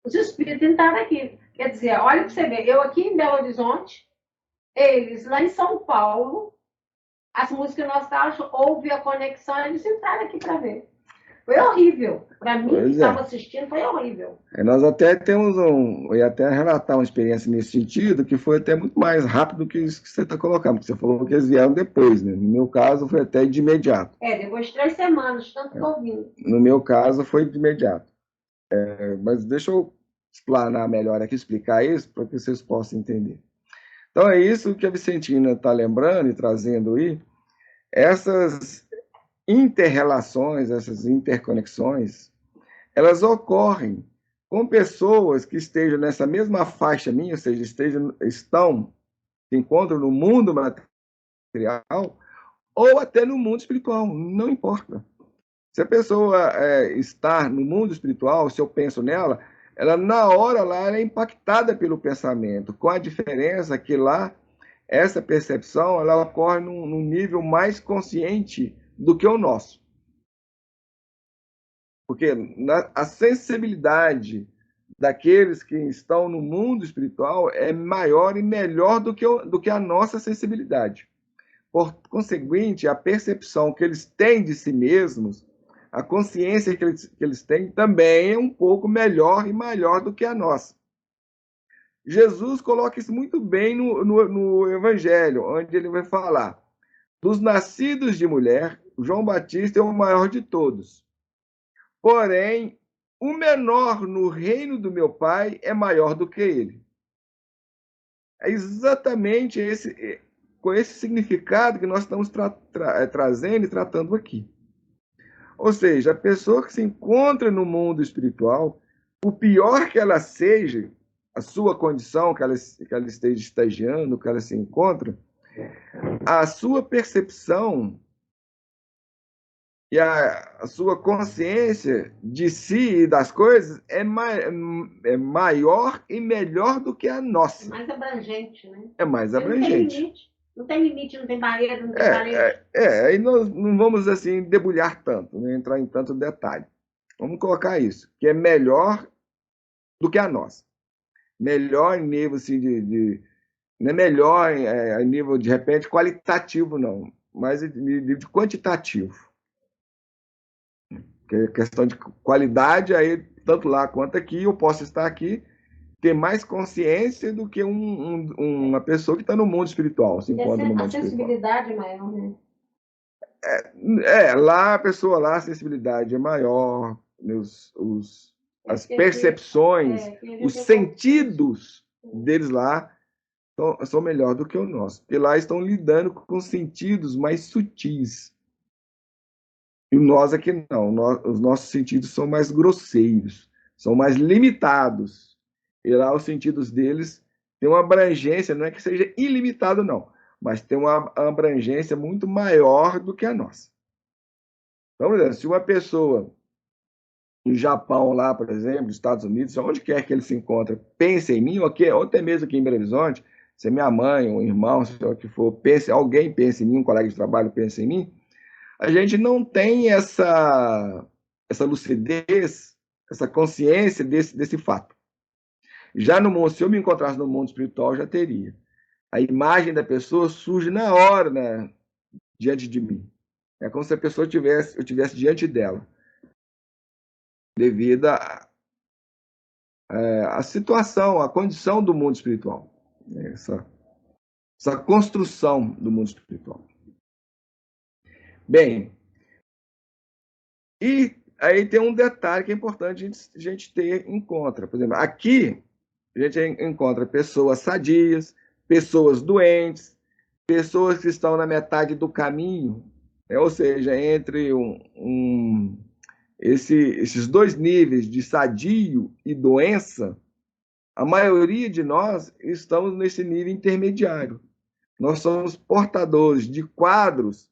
os espíritos entraram aqui. Quer dizer, olha para você ver, eu aqui em Belo Horizonte, eles lá em São Paulo, as músicas nostálgicas, houve a conexão, eles entraram aqui para ver. Foi horrível. Para mim, que estava assistindo, foi horrível. Nós até temos eu ia até relatar uma experiência nesse sentido, que foi até muito mais rápido do que isso que você está colocando, porque você falou que eles vieram depois, né? No meu caso, foi até de imediato. Depois de 3 semanas, tanto que eu vim. No meu caso, foi de imediato. Mas deixa eu explanar melhor aqui, explicar isso, para que vocês possam entender. Então, é isso que a Vicentina está lembrando e trazendo aí, essas interrelações, essas interconexões, elas ocorrem com pessoas que estejam nessa mesma faixa minha, ou seja, se encontram no mundo material ou até no mundo espiritual, não importa. Se a pessoa está no mundo espiritual, se eu penso nela, ela na hora lá ela é impactada pelo pensamento, com a diferença que lá essa percepção ela ocorre num nível mais consciente do que o nosso. Porque a sensibilidade daqueles que estão no mundo espiritual é maior e melhor do que a nossa sensibilidade. Por conseguinte, a percepção que eles têm de si mesmos, a consciência que eles têm, também é um pouco melhor e maior do que a nossa. Jesus coloca isso muito bem no Evangelho, onde ele vai falar: dos nascidos de mulher, João Batista é o maior de todos. Porém, o menor no reino do meu Pai é maior do que ele. É exatamente com esse significado que nós estamos trazendo e tratando aqui. Ou seja, a pessoa que se encontra no mundo espiritual, o pior que ela seja, a sua condição que ela esteja estagiando, que ela se encontra, a sua percepção e a sua consciência de si e das coisas é maior e melhor do que a nossa. É mais abrangente, né? É mais abrangente. Não tem limite, não tem barreira, não tem parede. Aí nós não vamos assim debulhar tanto, né? Entrar em tanto detalhe. Vamos colocar isso, que é melhor do que a nossa. Melhor em nível assim, não é melhor em nível, de repente, qualitativo, não, mas em nível de quantitativo. Porque a questão de qualidade, aí, tanto lá quanto aqui, eu posso estar aqui, ter mais consciência do que uma pessoa que está no mundo espiritual, se encontra no mundo espiritual. A sensibilidade é maior, né? Lá a pessoa lá, a sensibilidade é maior, as percepções, os sentidos deles lá são melhor do que o nosso, porque lá estão lidando com sentidos mais sutis. E nós aqui não, os nossos sentidos são mais grosseiros, são mais limitados. E lá os sentidos deles têm uma abrangência, não é que seja ilimitado, não, mas tem uma abrangência muito maior do que a nossa. Então, por exemplo, se uma pessoa no Japão, lá, por exemplo, nos Estados Unidos, onde quer que ele se encontre, pense em mim, ou até mesmo aqui em Belo Horizonte, se é minha mãe, um irmão, se é o que for, alguém pense em mim, um colega de trabalho pense em mim, a gente não tem essa lucidez, essa consciência desse fato. Já no mundo, se eu me encontrasse no mundo espiritual, já teria. A imagem da pessoa surge na hora, né, diante de mim. É como se a pessoa eu tivesse diante dela, devido à situação, à condição do mundo espiritual. Essa construção do mundo espiritual. Bem, e aí tem um detalhe que é importante a gente ter em conta. Por exemplo, aqui a gente encontra pessoas sadias, pessoas doentes, pessoas que estão na metade do caminho, ou seja, entre esses dois níveis de sadio e doença, a maioria de nós estamos nesse nível intermediário. Nós somos portadores de quadros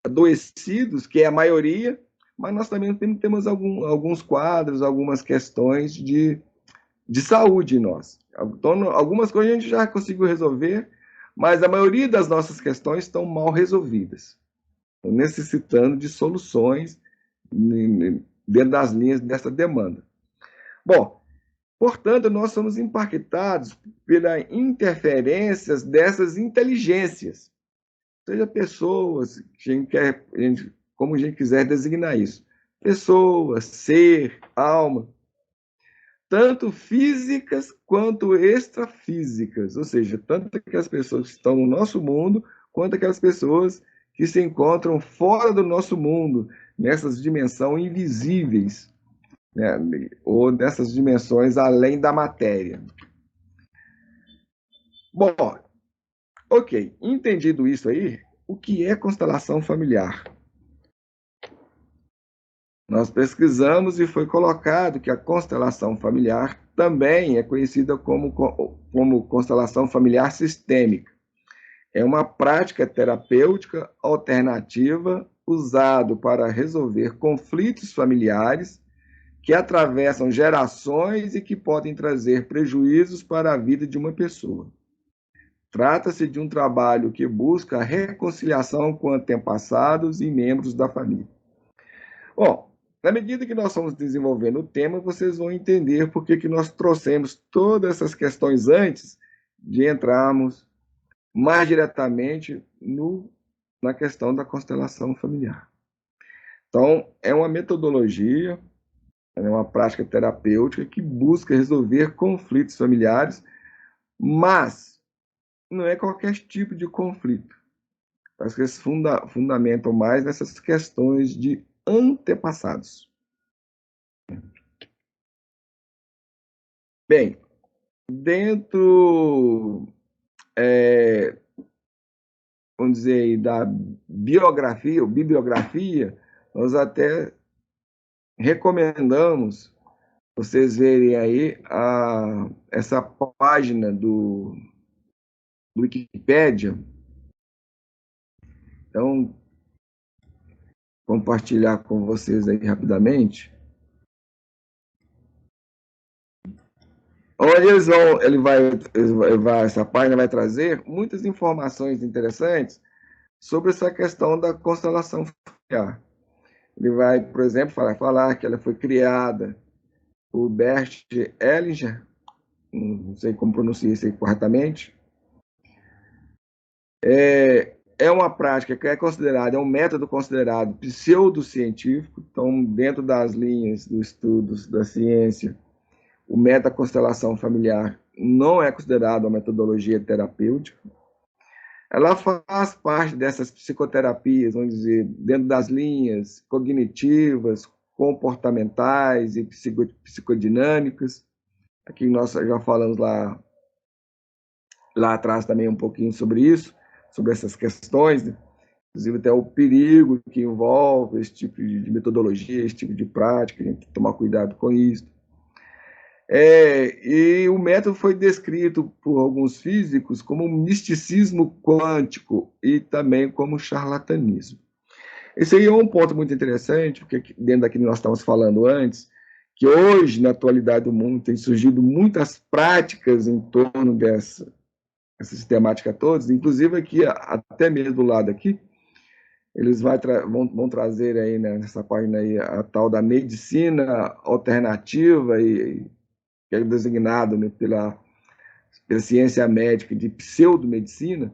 adoecidos, que é a maioria, mas nós também temos alguns quadros, algumas questões de saúde em nós. Então, algumas coisas a gente já conseguiu resolver, mas a maioria das nossas questões estão mal resolvidas, necessitando de soluções dentro das linhas dessa demanda. Bom, portanto, nós somos impactados pelas interferências dessas inteligências, seja pessoas, como a gente quiser designar isso, pessoas, ser, alma, tanto físicas quanto extrafísicas, ou seja, tanto aquelas pessoas que estão no nosso mundo, quanto aquelas pessoas que se encontram fora do nosso mundo, nessas dimensões invisíveis, né? Ou nessas dimensões além da matéria. Bom, ok, entendido isso aí, o que é constelação familiar? Nós pesquisamos e foi colocado que a constelação familiar também é conhecida como constelação familiar sistêmica. É uma prática terapêutica alternativa usada para resolver conflitos familiares que atravessam gerações e que podem trazer prejuízos para a vida de uma pessoa. Trata-se de um trabalho que busca a reconciliação com antepassados e membros da família. Bom, na medida que nós estamos desenvolvendo o tema, vocês vão entender por que nós trouxemos todas essas questões antes de entrarmos mais diretamente na questão da constelação familiar. Então, é uma metodologia, é uma prática terapêutica que busca resolver conflitos familiares, mas não é qualquer tipo de conflito. Acho que eles fundamentam mais nessas questões de antepassados. Bem, dentro, vamos dizer aí, da biografia ou bibliografia, nós até recomendamos vocês verem aí essa página do Wikipédia. Então, compartilhar com vocês aí rapidamente. Onde essa página vai trazer muitas informações interessantes sobre essa questão da constelação familiar. Ele vai, por exemplo, falar que ela foi criada por Bert Hellinger, não sei como pronunciar isso corretamente. É uma prática que é um método considerado pseudocientífico, então, dentro das linhas dos estudos da ciência, o método da constelação familiar não é considerado uma metodologia terapêutica. Ela faz parte dessas psicoterapias, vamos dizer, dentro das linhas cognitivas, comportamentais e psicodinâmicas. Aqui nós já falamos lá atrás também um pouquinho sobre isso, sobre essas questões, né? Inclusive até o perigo que envolve esse tipo de metodologia, esse tipo de prática, a gente tem que tomar cuidado com isso. E o método foi descrito por alguns físicos como misticismo quântico e também como charlatanismo. Esse aí é um ponto muito interessante, porque dentro daquilo que nós estávamos falando antes, que hoje, na atualidade do mundo, tem surgido muitas práticas em torno dessa sistemática toda, inclusive aqui, até mesmo do lado aqui, eles vão trazer aí, né, nessa página aí, a tal da medicina alternativa, que é designado, né, pela ciência médica de pseudomedicina,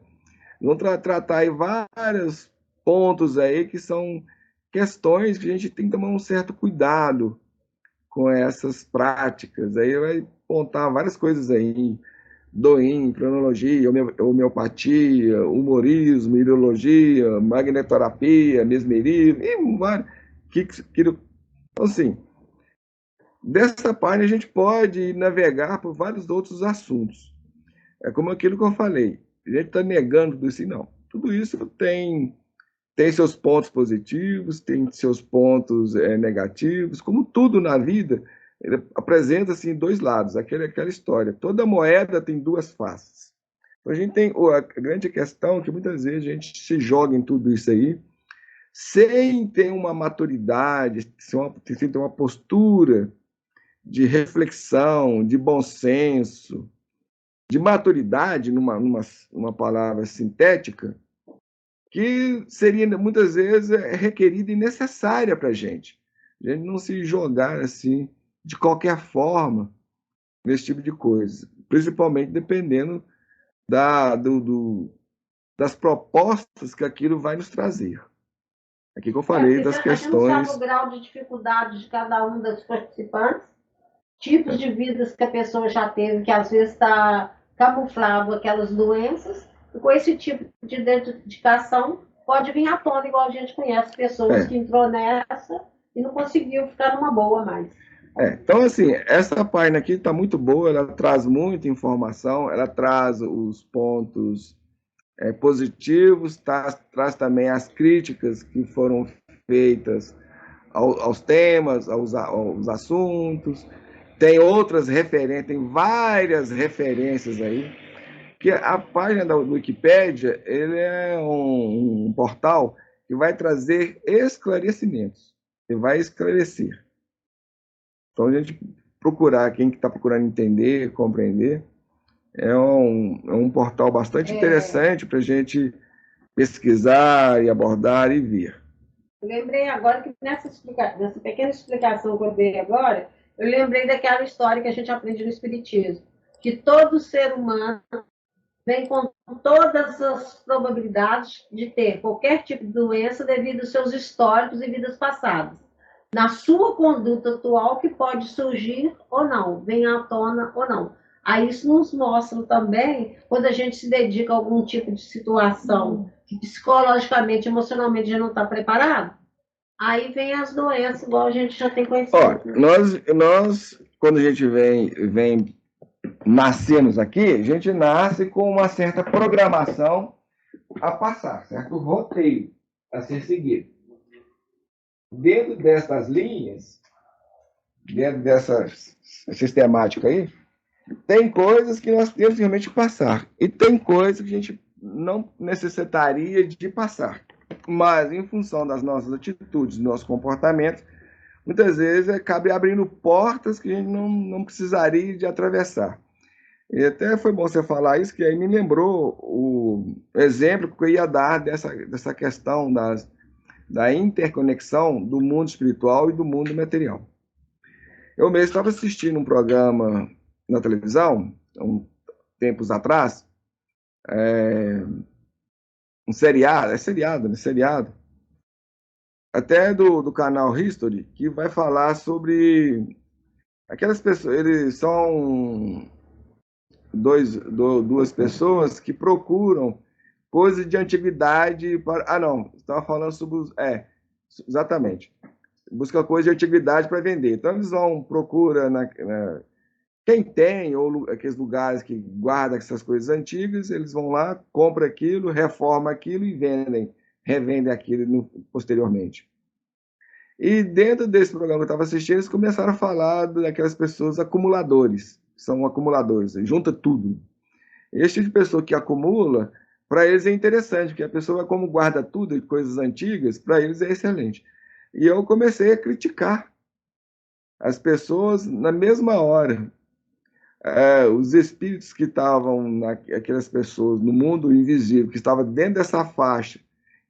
vão tratar aí vários pontos aí que são questões que a gente tem que tomar um certo cuidado com essas práticas. Aí vai apontar várias coisas aí, Doim, cronologia, homeopatia, humorismo, ideologia, magnetoterapia, mesmerismo, e vários. Então, assim, dessa página a gente pode navegar por vários outros assuntos. É como aquilo que eu falei, a gente está negando tudo isso, não. Tudo isso tem seus pontos positivos, tem seus pontos negativos, como tudo na vida, ele apresenta assim dois lados, aquela história. Toda moeda tem duas faces. Então a gente tem a grande questão que muitas vezes a gente se joga em tudo isso aí, sem ter uma maturidade, sem ter uma postura de reflexão, de bom senso, de maturidade, numa palavra sintética, que seria muitas vezes requerida e necessária para a gente. A gente não se jogar assim de qualquer forma nesse tipo de coisa, principalmente dependendo das propostas que aquilo vai nos trazer. Aqui que eu falei das questões. A gente não sabe o grau de dificuldade de cada um dos participantes, tipos de vidas que a pessoa já teve, que às vezes está camuflado aquelas doenças, e com esse tipo de dedicação pode vir à tona, igual a gente conhece pessoas que entrou nessa e não conseguiu ficar numa boa mais. Então, assim, essa página aqui está muito boa, ela traz muita informação, ela traz os pontos positivos, traz também as críticas que foram feitas aos temas, aos assuntos. Tem outras referências, tem várias referências aí, que a página da Wikipédia ele é um portal que vai trazer esclarecimentos, e vai esclarecer. Então, a gente procurar, quem está procurando entender, compreender, é um portal bastante interessante para a gente pesquisar e abordar e ver. Eu lembrei agora que nessa pequena explicação que eu dei agora, eu lembrei daquela história que a gente aprende no Espiritismo, que todo ser humano vem com todas as probabilidades de ter qualquer tipo de doença devido aos seus históricos e vidas passadas. Na sua conduta atual, que pode surgir ou não, vem à tona ou não. Aí isso nos mostra também, quando a gente se dedica a algum tipo de situação que psicologicamente, emocionalmente já não está preparado, aí vem as doenças, igual a gente já tem conhecido. Nós quando a gente vem nascemos aqui, a gente nasce com uma certa programação a passar, certo roteiro a ser seguido. Dentro dessas linhas, dentro dessa sistemática aí, tem coisas que nós temos realmente que passar. E tem coisas que a gente não necessitaria de passar. Mas, em função das nossas atitudes, do nosso comportamento, muitas vezes acaba abrindo portas que a gente não precisaria de atravessar. E até foi bom você falar isso, que aí me lembrou o exemplo que eu ia dar dessa questão da interconexão do mundo espiritual e do mundo material. Eu mesmo estava assistindo um programa na televisão, tempos atrás, um seriado, né? Seriado, até do canal History, que vai falar sobre aquelas pessoas, eles são duas pessoas que procuram coisas de antiguidade para... não, estava falando sobre exatamente. busca coisa de antiguidade para vender. Então, eles vão, procura quem tem, ou aqueles lugares que guardam essas coisas antigas, eles vão lá, compram aquilo, reformam aquilo e vendem, revendem aquilo posteriormente. E dentro desse programa que eu estava assistindo, eles começaram a falar daquelas pessoas acumuladores, são acumuladores, junta tudo. Esse tipo de pessoa que acumula, para eles é interessante, porque a pessoa, como guarda tudo, coisas antigas, para eles é excelente. E eu comecei a criticar as pessoas na mesma hora. Os espíritos que estavam, aquelas pessoas no mundo invisível, que estavam dentro dessa faixa,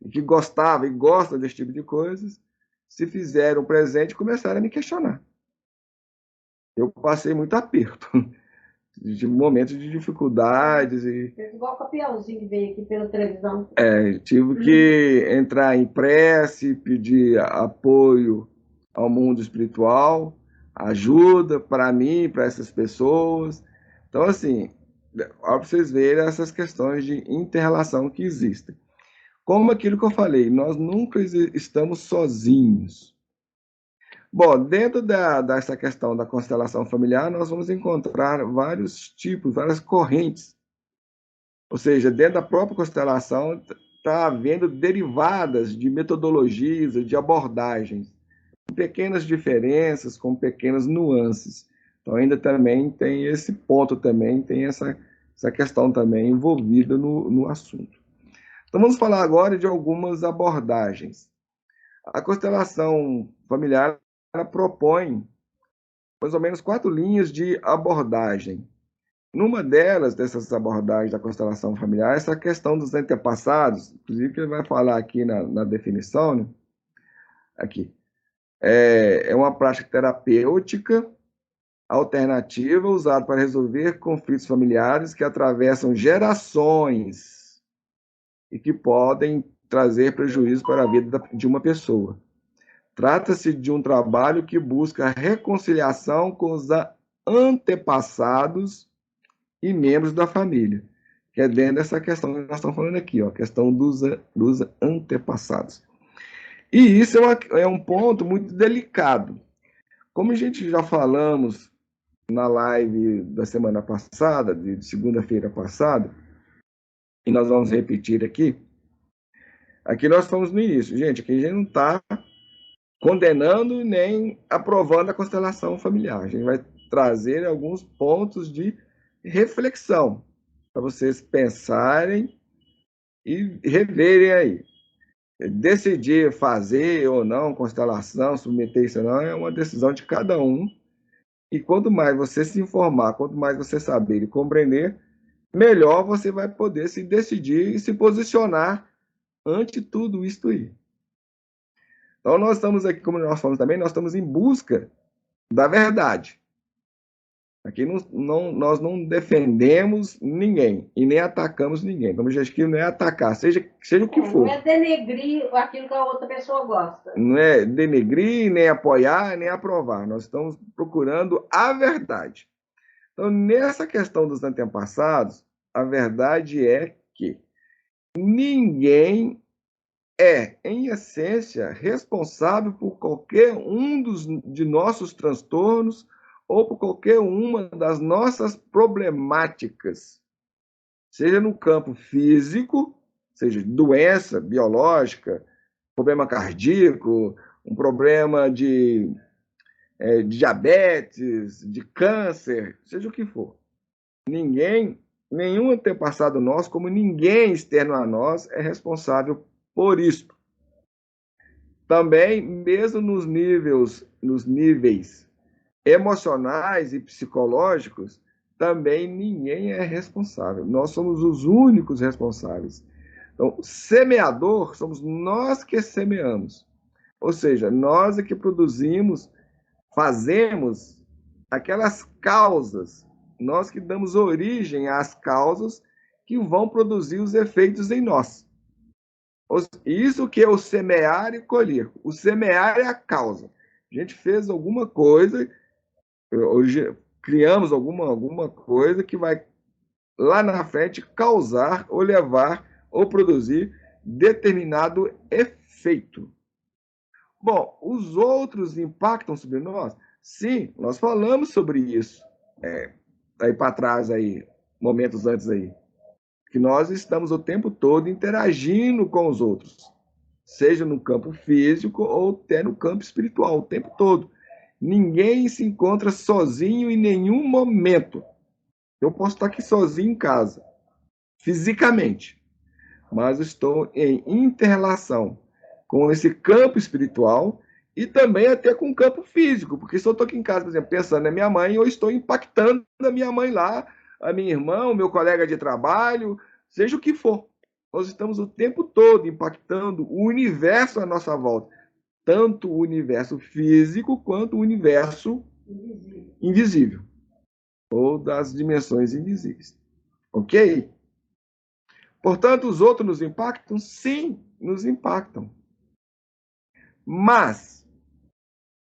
e que gostavam e gostam desse tipo de coisas, se fizeram presente e começaram a me questionar. Eu passei muito aperto, de momentos de dificuldades. Igual o Capiauzinho que veio aqui pela televisão. Tive que entrar em prece, pedir apoio ao mundo espiritual, ajuda para mim, para essas pessoas. Então, assim, para vocês verem essas questões de inter-relação que existem. Como aquilo que eu falei, nós nunca estamos sozinhos. Bom, dentro dessa questão da constelação familiar, nós vamos encontrar vários tipos, várias correntes. Ou seja, dentro da própria constelação está havendo derivadas de metodologias, de abordagens, com pequenas diferenças, com pequenas nuances. Então, ainda também tem esse ponto, também tem essa questão também envolvida no assunto. Então, vamos falar agora de algumas abordagens. A constelação familiar ela propõe mais ou menos 4 linhas de abordagem. Numa dessas abordagens da constelação familiar, essa questão dos antepassados, inclusive que ele vai falar aqui na definição, né? Aqui, é uma prática terapêutica alternativa usada para resolver conflitos familiares que atravessam gerações e que podem trazer prejuízo para a vida de uma pessoa. Trata-se de um trabalho que busca a reconciliação com os antepassados e membros da família, que é dentro dessa questão que nós estamos falando aqui, a questão dos antepassados. E isso é um ponto muito delicado. Como a gente já falamos na live da semana passada, de segunda-feira passada, e nós vamos repetir aqui nós estamos no início. Gente, aqui a gente não está condenando nem aprovando a constelação familiar. A gente vai trazer alguns pontos de reflexão para vocês pensarem e reverem aí. Decidir fazer ou não constelação, submeter isso ou não, é uma decisão de cada um. E quanto mais você se informar, quanto mais você saber e compreender, melhor você vai poder se decidir e se posicionar ante tudo isto aí. Então, nós estamos aqui, como nós falamos também, nós estamos em busca da verdade. Aqui nós não defendemos ninguém e nem atacamos ninguém. Então, o objetivo não é atacar, seja o que for. Não é denegrir aquilo que a outra pessoa gosta. Não é denegrir, nem apoiar, nem aprovar. Nós estamos procurando a verdade. Então, nessa questão dos antepassados, a verdade é que ninguém é, em essência, responsável por qualquer um de nossos transtornos ou por qualquer uma das nossas problemáticas, seja no campo físico, seja doença biológica, problema cardíaco, um problema de diabetes, de câncer, seja o que for. Nenhum antepassado nosso, como ninguém externo a nós, é responsável por isso. Também, mesmo nos níveis emocionais e psicológicos, também ninguém é responsável. Nós somos os únicos responsáveis. Então, semeador somos nós que semeamos. Ou seja, nós é que produzimos, fazemos aquelas causas, nós que damos origem às causas que vão produzir os efeitos em nós. Isso que é o semear e colher. O semear é a causa. A gente fez alguma coisa, hoje criamos alguma coisa que vai lá na frente causar ou levar ou produzir determinado efeito. Bom, os outros impactam sobre nós? Sim, nós falamos sobre isso aí para trás, aí, momentos antes aí. Que nós estamos o tempo todo interagindo com os outros, seja no campo físico ou até no campo espiritual, o tempo todo. Ninguém se encontra sozinho em nenhum momento. Eu posso estar aqui sozinho em casa, fisicamente, mas estou em interrelação com esse campo espiritual e também até com o campo físico, porque se eu estou aqui em casa, por exemplo, pensando na minha mãe, eu estou impactando a minha mãe lá, a minha irmã, o meu colega de trabalho, seja o que for. Nós estamos o tempo todo impactando o universo à nossa volta, tanto o universo físico quanto o universo invisível, ou das dimensões invisíveis. Ok? Portanto, os outros nos impactam? Sim, nos impactam. Mas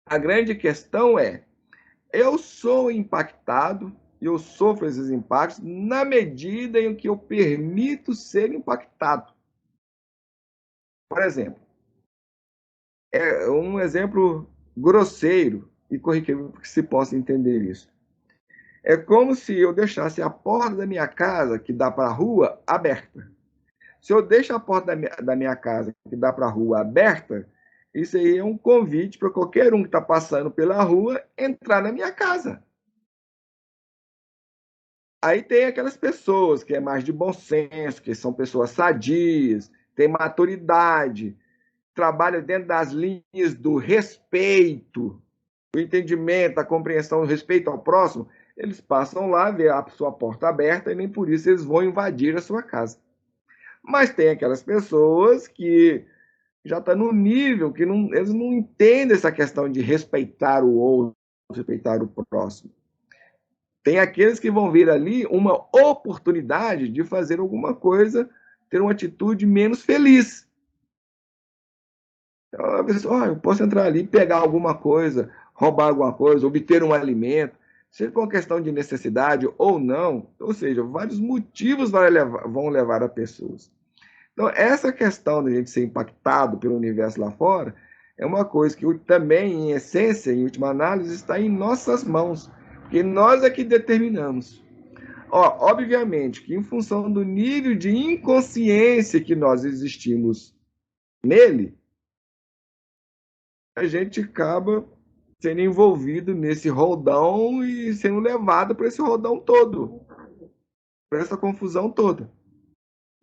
a grande questão é, eu sou impactado, eu sofro esses impactos na medida em que eu permito ser impactado. Por exemplo, é um exemplo grosseiro e corriqueiro que se possa entender isso. É como se eu deixasse a porta da minha casa, que dá para a rua, aberta. Se eu deixo a porta da minha casa, que dá para a rua, aberta, isso aí é um convite para qualquer um que está passando pela rua entrar na minha casa. Aí tem aquelas pessoas que é mais de bom senso, que são pessoas sadias, têm maturidade, trabalham dentro das linhas do respeito, do entendimento, da compreensão, do respeito ao próximo. Eles passam lá, vê a sua porta aberta e nem por isso eles vão invadir a sua casa. Mas tem aquelas pessoas que já estão no nível que eles não entendem essa questão de respeitar o outro, respeitar o próximo. Tem aqueles que vão ver ali uma oportunidade de fazer alguma coisa, ter uma atitude menos feliz. Então, a pessoa, eu posso entrar ali, pegar alguma coisa, roubar alguma coisa, obter um alimento, seja por uma questão de necessidade ou não, ou seja, vários motivos vão levar a pessoas. Então, essa questão de a gente ser impactado pelo universo lá fora é uma coisa que também, em essência, em última análise, está em nossas mãos, porque nós é que determinamos. Obviamente que, em função do nível de inconsciência que nós existimos nele, a gente acaba sendo envolvido nesse roldão e sendo levado para esse roldão todo, para essa confusão toda.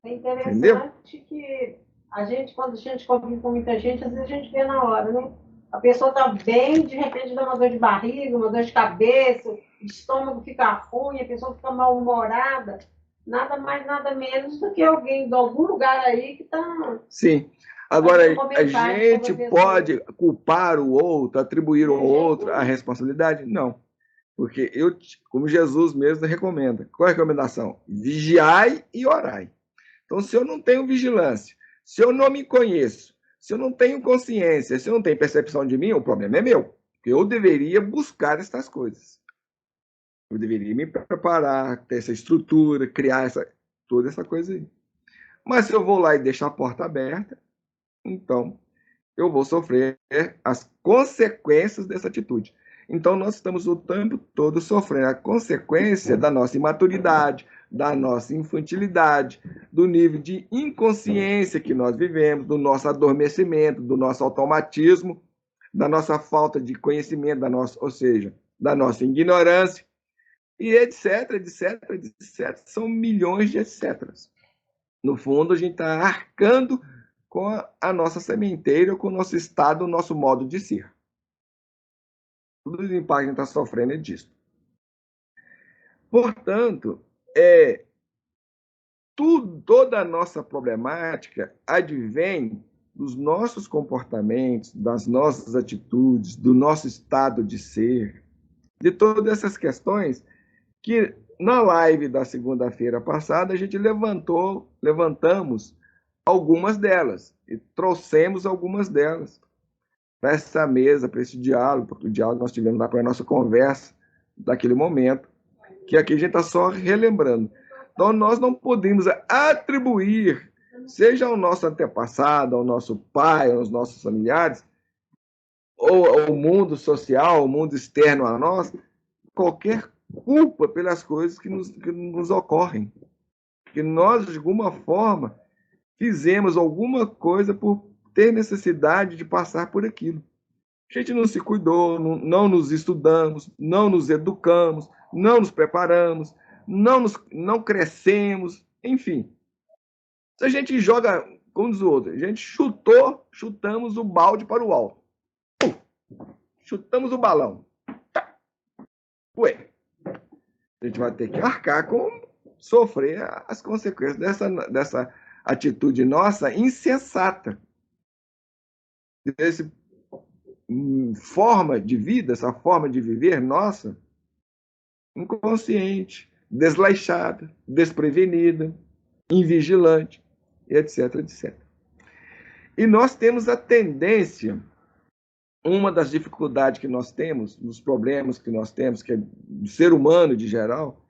É interessante. Entendeu? Que quando a gente convive com muita gente, às vezes a gente vê na hora, né? A pessoa está bem, de repente dá uma dor de barriga, uma dor de cabeça, o estômago fica ruim, a pessoa fica mal-humorada. Nada mais, nada menos do que alguém de algum lugar aí que está. Sim. Agora, a gente pode culpar o outro, atribuir ao outro a responsabilidade? Não. Porque como Jesus mesmo recomenda. Qual é a recomendação? Vigiai e orai. Então, se eu não tenho vigilância, se eu não me conheço, se eu não tenho consciência, se eu não tenho percepção de mim, o problema é meu. Eu deveria buscar essas coisas. Eu deveria me preparar, ter essa estrutura, criar toda essa coisa aí. Mas se eu vou lá e deixo a porta aberta, então eu vou sofrer as consequências dessa atitude. Então, nós estamos o tempo todo sofrendo a consequência da nossa imaturidade, da nossa infantilidade, do nível de inconsciência que nós vivemos, do nosso adormecimento, do nosso automatismo, da nossa falta de conhecimento, ou seja, da nossa ignorância, e etc, etc, etc. São milhões de etcéteras. No fundo, a gente está arcando com a nossa sementeira, com o nosso estado, o nosso modo de ser. Tudo o impacto que a gente está sofrendo é disso. Portanto, toda a nossa problemática advém dos nossos comportamentos, das nossas atitudes, do nosso estado de ser, de todas essas questões que na live da segunda-feira passada a gente levantamos algumas delas e trouxemos algumas delas para essa mesa, para esse diálogo, porque o diálogo nós tivemos lá para a nossa conversa daquele momento, que aqui a gente está só relembrando. Então, nós não podemos atribuir, seja ao nosso antepassado, ao nosso pai, aos nossos familiares, ou o mundo social, o mundo externo a nós, qualquer culpa pelas coisas que nos ocorrem. Que nós, de alguma forma, fizemos alguma coisa por ter necessidade de passar por aquilo. A gente não se cuidou, não nos estudamos, não nos educamos, não nos preparamos, não crescemos, enfim. Se a gente joga, como diz o outro, a gente chutamos o balde para o alto. Chutamos o balão. Ué, a gente vai ter que arcar com sofrer as consequências dessa atitude nossa insensata. Dessa forma de vida, essa forma de viver nossa, inconsciente, desleixada, desprevenida, invigilante, etc, etc. E nós temos a tendência, uma das dificuldades que nós temos, dos problemas que nós temos, que é do ser humano de geral,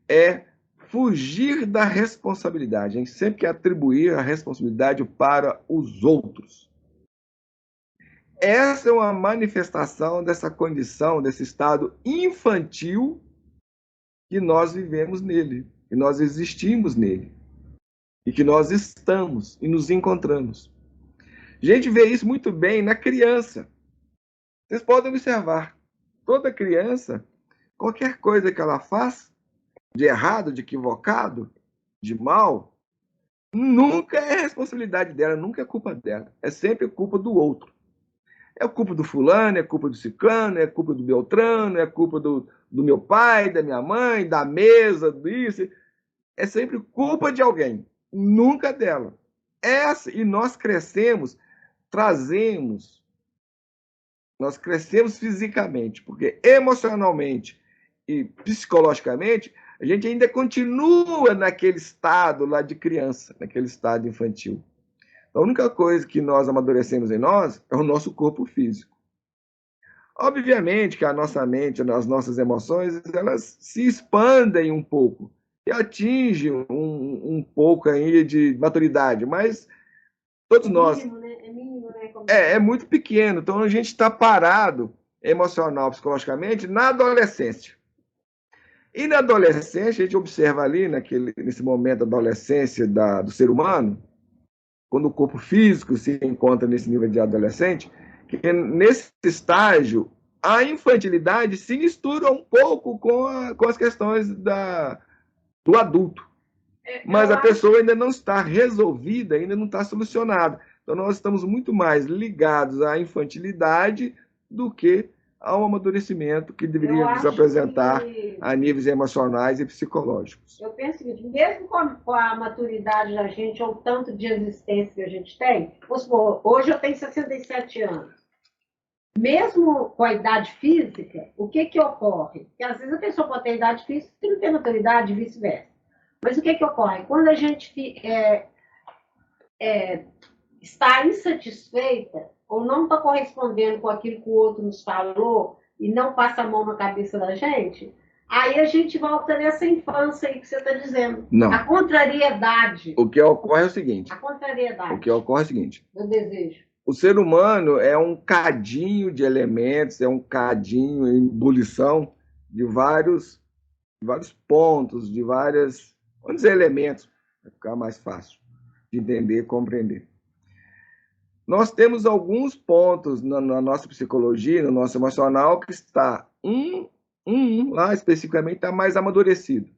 é fugir da responsabilidade. A gente sempre quer atribuir a responsabilidade para os outros. Essa é uma manifestação dessa condição, desse estado infantil que nós vivemos nele, que nós existimos nele, e que nós estamos e nos encontramos. A gente vê isso muito bem na criança. Vocês podem observar, toda criança, qualquer coisa que ela faz, de errado, de equivocado, de mal, nunca é responsabilidade dela, nunca é culpa dela. É sempre culpa do outro. É culpa do fulano, é culpa do ciclano, é culpa do beltrano, é culpa do meu pai, da minha mãe, da mesa, disso. É sempre culpa de alguém, nunca dela. E nós crescemos, nós crescemos fisicamente, porque emocionalmente e psicologicamente, a gente ainda continua naquele estado lá de criança, naquele estado infantil. A única coisa que nós amadurecemos em nós é o nosso corpo físico. Obviamente que a nossa mente, as nossas emoções, elas se expandem um pouco e atingem um pouco aí de maturidade, mas todos nós... Mínimo, né? É mínimo, né? É muito pequeno, então a gente está parado emocional, psicologicamente, na adolescência. E na adolescência, a gente observa ali, nesse momento da adolescência do ser humano, quando o corpo físico se encontra nesse nível de adolescente, que nesse estágio, a infantilidade se mistura um pouco com as questões do adulto. Mas a pessoa ainda não está resolvida, ainda não está solucionada. Então, nós estamos muito mais ligados à infantilidade do que ao amadurecimento que deveria nos apresentar a níveis emocionais e psicológicos. Eu penso que, mesmo com a maturidade da gente, ou o tanto de existência que a gente tem, hoje eu tenho 67 anos. Mesmo com a idade física, o que ocorre? Porque às vezes a pessoa pode ter idade física e não ter maturidade e vice-versa. Mas o que ocorre? Quando a gente está insatisfeita ou não está correspondendo com aquilo que o outro nos falou e não passa a mão na cabeça da gente, aí a gente volta nessa infância aí que você está dizendo. Não. A contrariedade. O que ocorre é o seguinte. A contrariedade. O que ocorre é o seguinte. Do desejo. O ser humano é um cadinho de elementos, é um cadinho em ebulição de vários pontos, de várias, vamos dizer, elementos, para ficar mais fácil de entender e compreender. Nós temos alguns pontos na nossa psicologia, no nosso emocional, que está lá especificamente está mais amadurecido.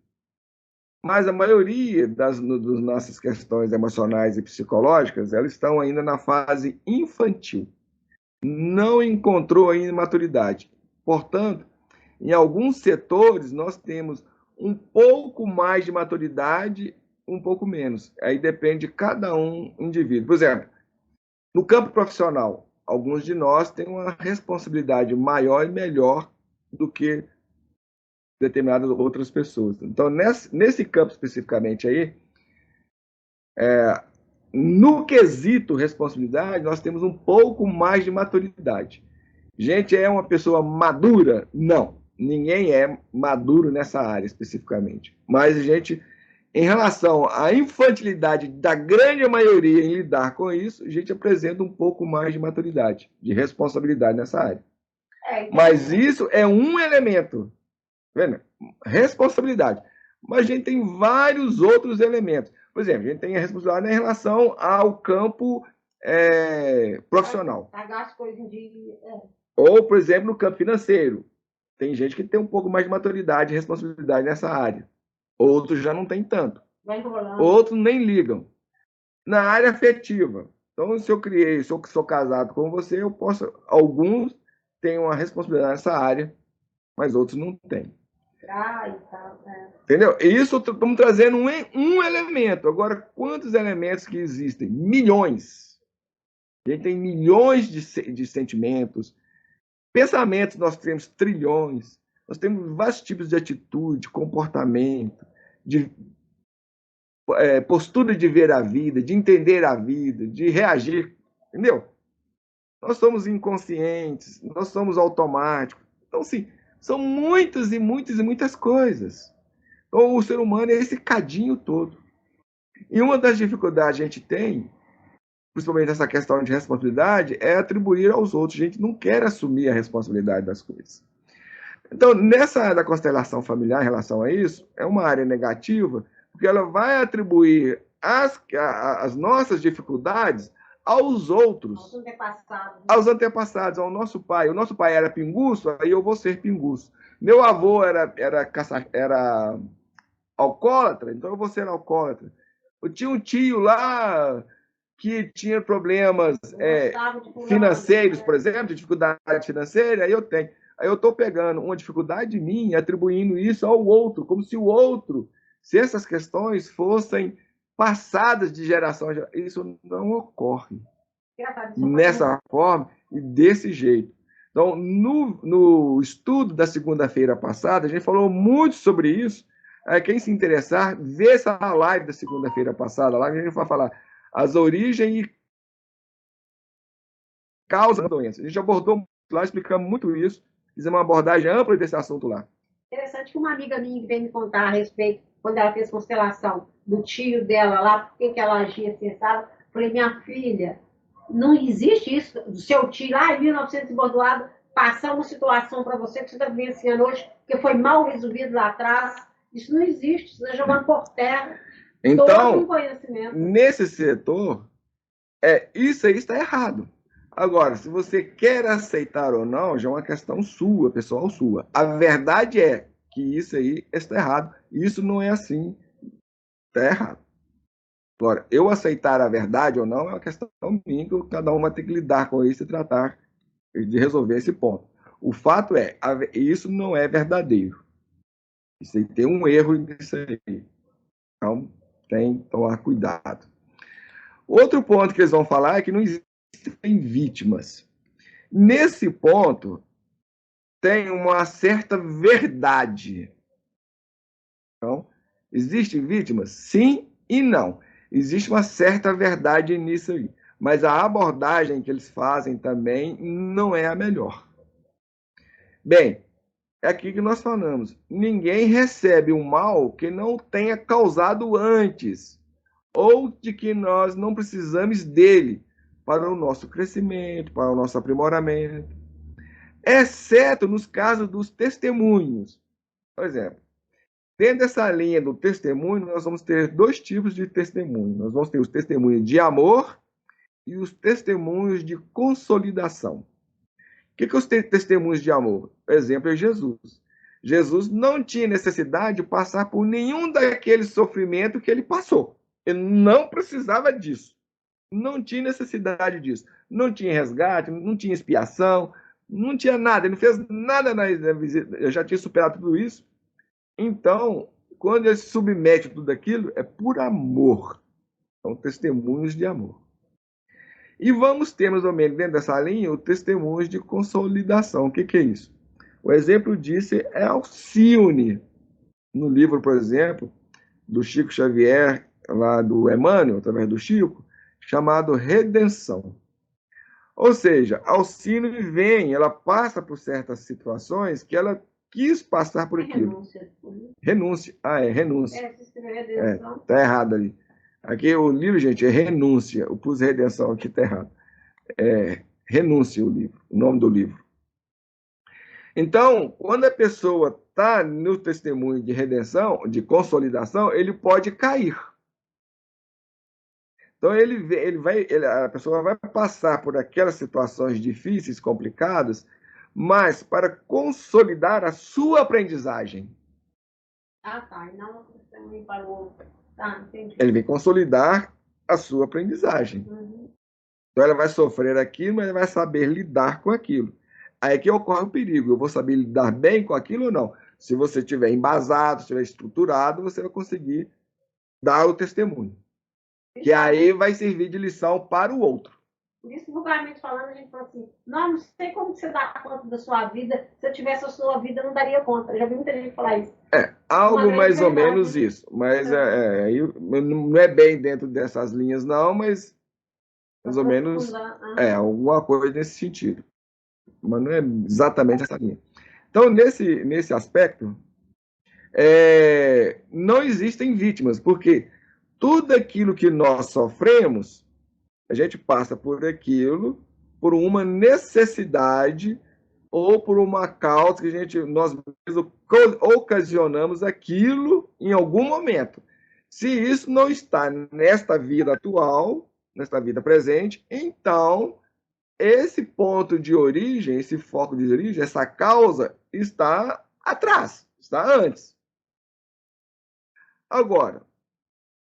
Mas a maioria das nossas questões emocionais e psicológicas, elas estão ainda na fase infantil. Não encontrou ainda maturidade. Portanto, em alguns setores, nós temos um pouco mais de maturidade, um pouco menos. Aí depende de cada indivíduo. Por exemplo, no campo profissional, alguns de nós têm uma responsabilidade maior e melhor do que determinadas outras pessoas. Então, nesse campo especificamente aí, no quesito responsabilidade, nós temos um pouco mais de maturidade. Gente, é uma pessoa madura? Não. Ninguém é maduro nessa área especificamente. Mas a gente Em relação à infantilidade da grande maioria em lidar com isso, a gente apresenta um pouco mais de maturidade, de responsabilidade nessa área. Mas isso é um elemento, vendo? Responsabilidade. Mas a gente tem vários outros elementos. Por exemplo, a gente tem a responsabilidade em relação ao campo profissional. Pagar as coisas em dia. Ou, por exemplo, no campo financeiro. Tem gente que tem um pouco mais de maturidade e responsabilidade nessa área. Outros já não tem tanto. Outros nem ligam. Na área afetiva. Então, se eu sou casado com você, eu posso. Alguns têm uma responsabilidade nessa área, mas outros não têm. Entendeu? Isso estamos trazendo um elemento. Agora, quantos elementos que existem? Milhões. A gente tem milhões de sentimentos. Pensamentos, nós temos trilhões. Nós temos vários tipos de atitude, de comportamento, de postura de ver a vida, de entender a vida, de reagir. Entendeu? Nós somos inconscientes, nós somos automáticos. Então, sim, são muitas e muitas e muitas coisas. Então, o ser humano é esse cadinho todo. E uma das dificuldades que a gente tem, principalmente nessa questão de responsabilidade, é atribuir aos outros. A gente não quer assumir a responsabilidade das coisas. Então, nessa área da constelação familiar, em relação a isso, é uma área negativa, porque ela vai atribuir as nossas dificuldades aos outros. Aos antepassados, ao nosso pai. O nosso pai era pinguço, aí eu vou ser pinguço. Meu avô era alcoólatra, então eu vou ser alcoólatra. Eu tinha um tio lá que tinha problemas financeiros, por exemplo, de dificuldade financeira, aí eu tenho. Aí eu estou pegando uma dificuldade minha e atribuindo isso ao outro, como se o outro, se essas questões fossem passadas de geração a geração. Isso não ocorre nessa forma e desse jeito. Então, no estudo da segunda-feira passada, a gente falou muito sobre isso. Quem se interessar, vê essa live da segunda-feira passada, lá a gente vai falar as origens e causas da doença. A gente abordou lá, explicamos muito isso, fizemos uma abordagem ampla desse assunto lá. Interessante que uma amiga minha veio me contar a respeito, quando ela fez constelação do tio dela lá, por que ela agia assim, sabe? Falei, minha filha, não existe isso do seu tio lá em 1900 e bordoado passar uma situação para você que você está vivenciando hoje, que foi mal resolvido lá atrás. Isso não existe, você está jogando por terra. Então, nesse setor, isso aí está errado. Agora, se você quer aceitar ou não, já é uma questão sua, pessoal sua. A verdade é que isso aí está errado. Isso não é assim. Está errado. Agora, eu aceitar a verdade ou não é uma questão minha, que cada um vai ter que lidar com isso e tratar de resolver esse ponto. O fato é, isso não é verdadeiro. Isso aí tem um erro nisso aí. Então, tem que tomar cuidado. Outro ponto que eles vão falar é que não existem vítimas. Nesse ponto, tem uma certa verdade. Então, existem vítimas? Sim e não. Existe uma certa verdade nisso aí. Mas a abordagem que eles fazem também não é a melhor. Bem, é aqui que nós falamos. Ninguém recebe um mal que não tenha causado antes, ou de que nós não precisamos dele para o nosso crescimento, para o nosso aprimoramento. Exceto nos casos dos testemunhos. Por exemplo, dentro dessa linha do testemunho, nós vamos ter dois tipos de testemunho. Nós vamos ter os testemunhos de amor e os testemunhos de consolidação. O que os testemunhos de amor? O exemplo é Jesus. Jesus não tinha necessidade de passar por nenhum daqueles sofrimentos que ele passou. Ele não precisava disso. Não tinha necessidade disso. Não tinha resgate, não tinha expiação, não tinha nada. Ele não fez nada na visita. Eu já tinha superado tudo isso. Então, quando ele se submete a tudo aquilo, é por amor. São testemunhos de amor. E vamos ter, mais ou menos, dentro dessa linha, o testemunhos de consolidação. O que é isso? O exemplo disso é Alcione. No livro, por exemplo, do Chico Xavier, lá do Emmanuel, através do Chico, chamado Redenção. Ou seja, Alcione vem, ela passa por certas situações que ela quis passar por aquilo. Renúncia. Renúncia. Renúncia. Tá errado ali. Aqui o livro, gente, é Renúncia. Eu pus redenção aqui, tá errado. É Renúncia o livro, o nome do livro. Então, quando a pessoa está no testemunho de redenção, de consolidação, ele pode cair. Então, a pessoa vai passar por aquelas situações difíceis, complicadas, mas para consolidar a sua aprendizagem. Ah, tá. E não testemunho para o outro. Tá, entendi. Ele vem consolidar a sua aprendizagem. Uhum. Então, ela vai sofrer aquilo, mas ela vai saber lidar com aquilo. Aí que ocorre o perigo. Eu vou saber lidar bem com aquilo ou não? Se você estiver embasado, estiver estruturado, você vai conseguir dar o testemunho. Que aí vai servir de lição para o outro. Por isso, vulgarmente falando, a gente fala assim, não sei como você dá conta da sua vida, se eu tivesse a sua vida, eu não daria conta. Eu já vi muita gente falar isso. Algo mais ou menos isso. Mas não é bem dentro dessas linhas, não, mas mais ou menos alguma coisa nesse sentido. Mas não é exatamente essa linha. Então, nesse aspecto, não existem vítimas, porque tudo aquilo que nós sofremos, a gente passa por aquilo, por uma necessidade ou por uma causa que nós mesmos ocasionamos aquilo em algum momento. Se isso não está nesta vida atual, nesta vida presente, então esse ponto de origem, esse foco de origem, essa causa está atrás, está antes. Agora,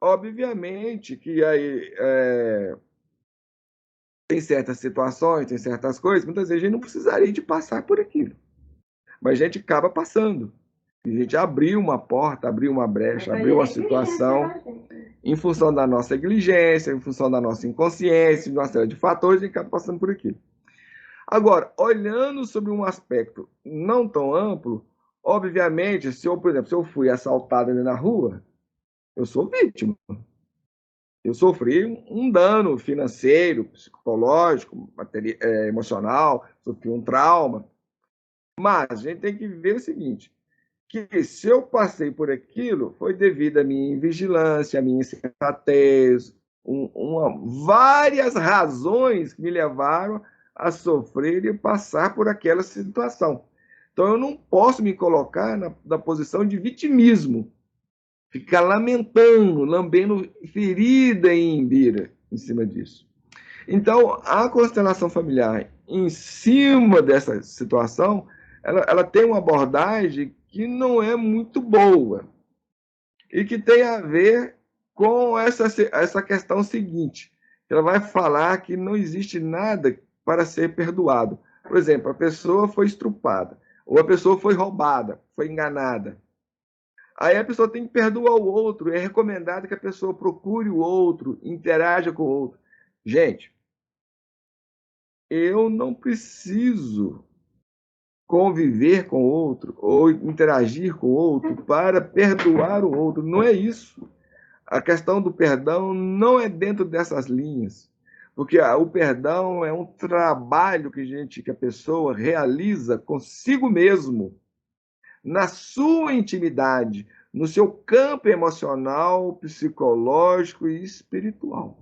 obviamente que aí tem certas situações, tem certas coisas, muitas vezes a gente não precisaria de passar por aquilo. Mas a gente acaba passando. A gente abriu uma porta, abriu uma brecha, abriu uma situação em função da nossa negligência, em função da nossa inconsciência, de uma série de fatores, a gente acaba passando por aquilo. Agora, olhando sobre um aspecto não tão amplo, obviamente, por exemplo, se eu fui assaltado ali na rua, eu sou vítima. Eu sofri um dano financeiro, psicológico, emocional, sofri um trauma. Mas a gente tem que ver o seguinte, que se eu passei por aquilo, foi devido à minha invigilância, à minha insensatez, várias razões que me levaram a sofrer e passar por aquela situação. Então, eu não posso me colocar na posição de vitimismo, ficar lamentando, lambendo ferida em Imbira em cima disso. Então, a constelação familiar, em cima dessa situação, ela tem uma abordagem que não é muito boa e que tem a ver com essa questão seguinte. Ela vai falar que não existe nada para ser perdoado. Por exemplo, a pessoa foi estrupada, ou a pessoa foi roubada, foi enganada. Aí a pessoa tem que perdoar o outro. É recomendado que a pessoa procure o outro, interaja com o outro. Gente, eu não preciso conviver com o outro ou interagir com o outro para perdoar o outro. Não é isso. A questão do perdão não é dentro dessas linhas. Porque o perdão é um trabalho que a pessoa realiza consigo mesmo, na sua intimidade, no seu campo emocional, psicológico e espiritual.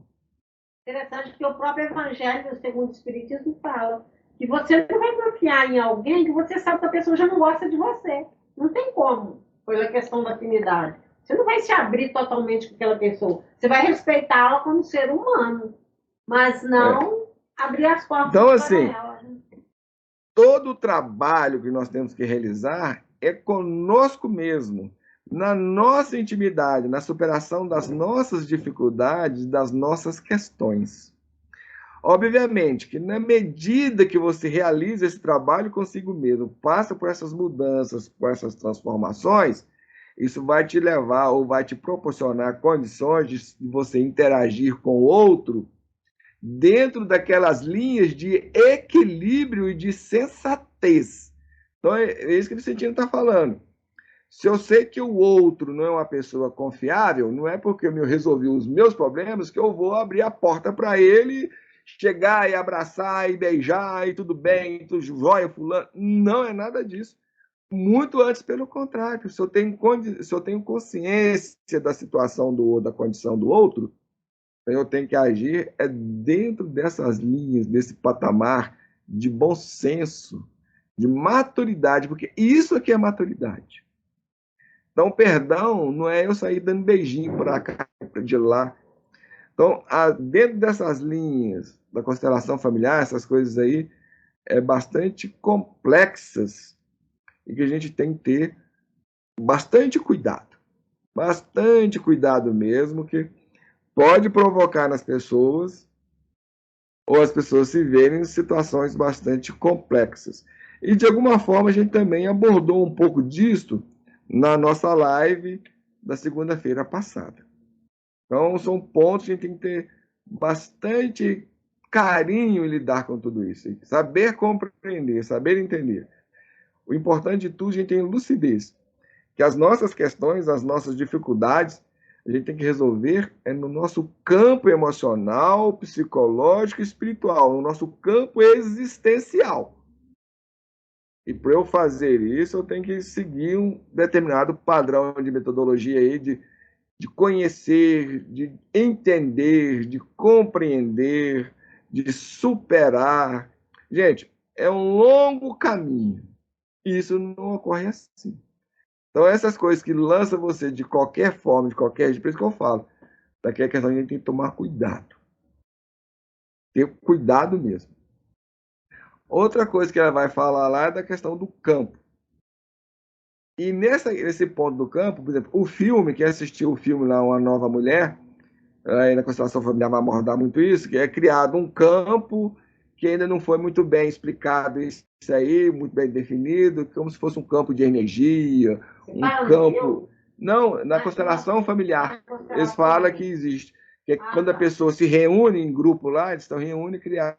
Interessante que o próprio Evangelho segundo o Espiritismo fala que você não vai confiar em alguém que você sabe que a pessoa já não gosta de você. Não tem como, pela questão da afinidade. Você não vai se abrir totalmente com aquela pessoa. Você vai respeitá-la como ser humano, mas não abrir as portas então, para assim, ela. Todo o trabalho que nós temos que realizar é conosco mesmo, na nossa intimidade, na superação das nossas dificuldades, das nossas questões. Obviamente que na medida que você realiza esse trabalho consigo mesmo, passa por essas mudanças, por essas transformações, isso vai te levar ou vai te proporcionar condições de você interagir com o outro dentro daquelas linhas de equilíbrio e de sensatez. Então, é isso que o Vicentino está falando. Se eu sei que o outro não é uma pessoa confiável, não é porque eu resolvi os meus problemas que eu vou abrir a porta para ele chegar e abraçar e beijar e tudo bem, tudo jóia, fulano. Não é nada disso. muito antes, pelo contrário. Se eu tenho consciência da situação da condição do outro, eu tenho que agir dentro dessas linhas, desse patamar de bom senso, de maturidade, porque isso aqui é maturidade. Então, perdão não é eu sair dando beijinho para cá, de lá. Então, dentro dessas linhas da constelação familiar, essas coisas aí, bastante complexas e que a gente tem que ter bastante cuidado mesmo, que pode provocar nas pessoas ou as pessoas se verem em situações bastante complexas. E de alguma forma a gente também abordou um pouco disso na nossa live da segunda-feira passada. Então são pontos que a gente tem que ter bastante carinho em lidar com tudo isso, saber compreender, saber entender. O importante de tudo, a gente tem lucidez, que as nossas questões, as nossas dificuldades, a gente tem que resolver no nosso campo emocional, psicológico e espiritual, no nosso campo existencial. E para eu fazer isso, eu tenho que seguir um determinado padrão de metodologia aí, de conhecer, de entender, de compreender, de superar. Gente, é um longo caminho. E isso não ocorre assim. Então, essas coisas que lançam você de qualquer forma, de qualquer jeito, por isso que eu falo, daqui a questão a gente tem que tomar cuidado. Ter cuidado mesmo. Outra coisa que ela vai falar lá é da questão do campo. E nesse ponto do campo, por exemplo, o filme, quem assistiu o filme lá, Uma Nova Mulher, aí na constelação familiar vai abordar muito isso, que é criado um campo que ainda não foi muito bem explicado isso aí, muito bem definido, como se fosse um campo de energia, um campo... Não, na constelação familiar, eles falam que existe. Que é quando a pessoa se reúne em grupo lá, eles estão reúnem e criam um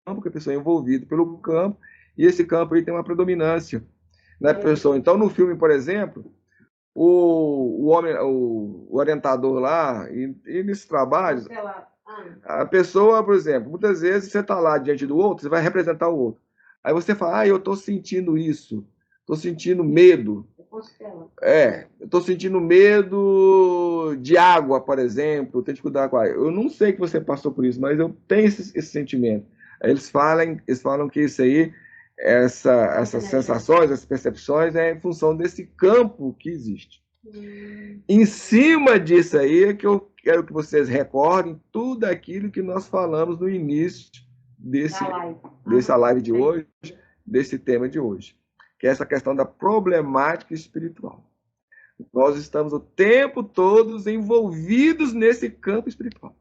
campo, que a pessoa é envolvida pelo campo, e esse campo aí tem uma predominância na pessoa. Então, no filme, por exemplo, o orientador lá, e nesses trabalhos, a pessoa, por exemplo, muitas vezes você está lá diante do outro, você vai representar o outro. Aí você fala, eu estou sentindo isso, estou sentindo medo. Eu estou sentindo medo de água, por exemplo, tenho dificuldade com água. Eu não sei que você passou por isso, mas eu tenho esse sentimento. Aí eles falam que isso aí, essas sensações, essas percepções, é em função desse campo que existe. Em cima disso aí é que eu quero que vocês recordem tudo aquilo que nós falamos no início dessa live de hoje, desse tema de hoje, que é essa questão da problemática espiritual. Nós estamos o tempo todo envolvidos nesse campo espiritual.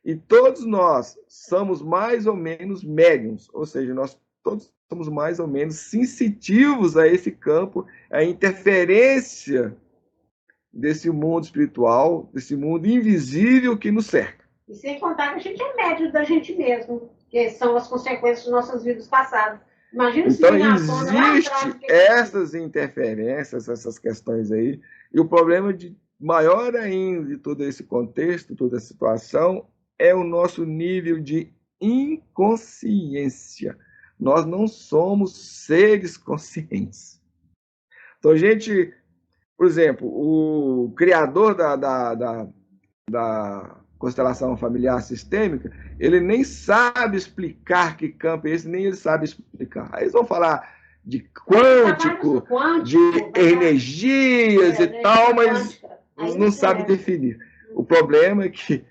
E todos nós somos mais ou menos médiums, ou seja, nós todos somos mais ou menos sensitivos a esse campo, a interferência desse mundo espiritual, desse mundo invisível que nos cerca. E sem contar que a gente é médio da gente mesmo, que são as consequências de nossas vidas passadas. Imagina então, existe essas interferências, essas questões aí, e o problema maior ainda de todo esse contexto, toda a situação, é o nosso nível de inconsciência. Nós não somos seres conscientes. Então, gente, por exemplo, o criador da constelação familiar sistêmica, ele nem sabe explicar que campo é esse, nem ele sabe explicar. Aí eles vão falar de quântico, de energias e tal, mas eles não sabem definir. O problema é que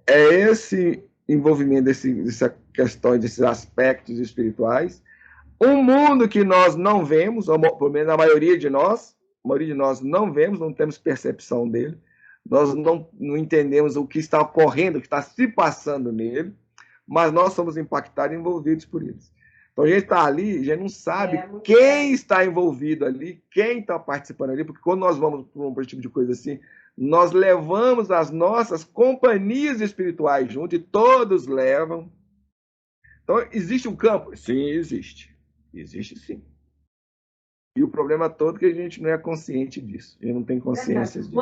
esse envolvimento dessa questão, desses aspectos espirituais, um mundo que nós não vemos, ou pelo menos a maioria de nós não vemos, não temos percepção dele, nós não entendemos o que está ocorrendo, o que está se passando nele, mas nós somos impactados e envolvidos por eles. Então a gente está ali, a gente não sabe quem está envolvido ali, quem está participando ali, porque quando nós vamos para um tipo de coisa assim, nós levamos as nossas companhias espirituais junto, e todos levam. Então, existe um campo? Sim, existe. Existe sim. E o problema todo é que a gente não é consciente disso. A gente não tem consciência disso.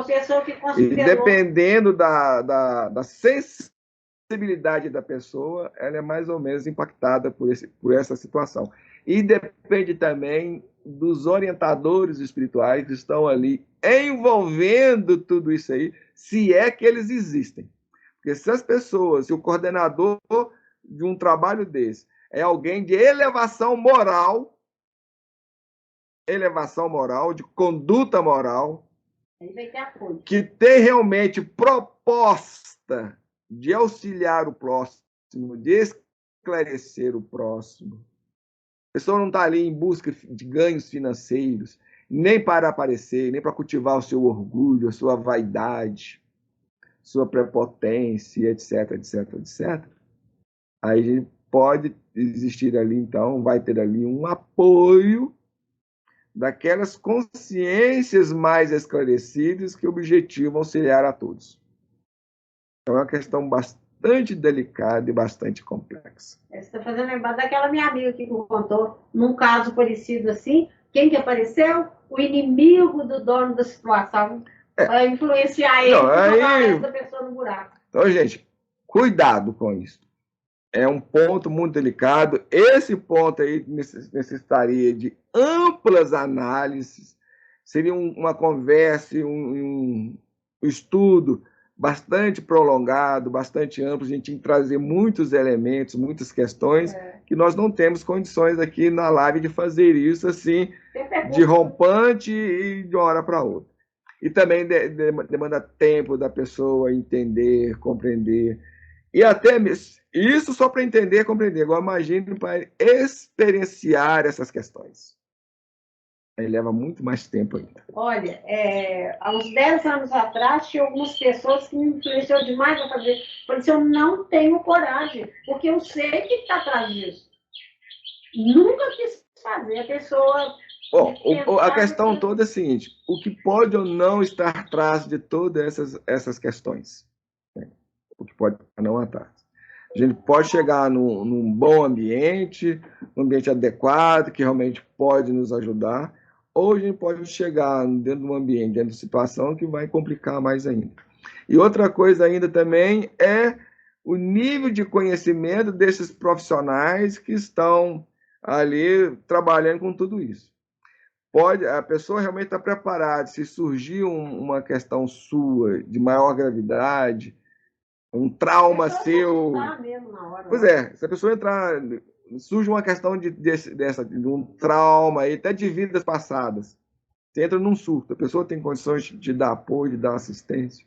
E dependendo da sensibilidade da pessoa, ela é mais ou menos impactada por essa situação. E depende também dos orientadores espirituais que estão ali envolvendo tudo isso aí, se é que eles existem. Porque se as pessoas, se o coordenador de um trabalho desse é alguém de elevação moral, de conduta moral, que tem realmente proposta de auxiliar o próximo, de esclarecer o próximo. A pessoa não está ali em busca de ganhos financeiros, nem para aparecer, nem para cultivar o seu orgulho, a sua vaidade, sua prepotência, etc, etc, etc. Aí pode existir ali, então, vai ter ali um apoio daquelas consciências mais esclarecidas que objetivam auxiliar a todos. Então é uma questão bastante delicada e bastante complexa. Você está fazendo lembrar daquela minha amiga que me contou, num caso parecido assim, quem que apareceu? O inimigo do dono da situação, para influenciar ele e jogar essa pessoa no buraco. Então, gente, cuidado com isso. É um ponto muito delicado. Esse ponto aí necessitaria de amplas análises, seria uma conversa, um estudo bastante prolongado, bastante amplo, a gente tem que trazer muitos elementos, muitas questões, que nós não temos condições aqui na live de fazer isso assim, de rompante e de uma hora para outra. E também demanda tempo da pessoa entender, compreender, e até isso só para entender e compreender. Agora, imagine para experienciar essas questões. Aí leva muito mais tempo ainda. Olha, há uns 10 anos atrás, tinha algumas pessoas que me influenciaram demais a fazer. Eu falei assim, eu não tenho coragem, porque eu sei que está atrás disso. Nunca quis fazer. A pessoa... a questão toda é a seguinte, o que pode ou não estar atrás de todas essas questões? O que pode não atrás? A gente pode chegar num bom ambiente, um ambiente adequado, que realmente pode nos ajudar, ou a gente pode chegar dentro de um ambiente, dentro de uma situação que vai complicar mais ainda. E outra coisa ainda também é o nível de conhecimento desses profissionais que estão ali trabalhando com tudo isso. A pessoa realmente está preparada, se surgir uma questão sua de maior gravidade, um trauma seu... Pois é, se a pessoa entrar... Surge uma questão de um trauma, aí, até de vidas passadas. Você entra num surto, a pessoa tem condições de dar apoio, de dar assistência.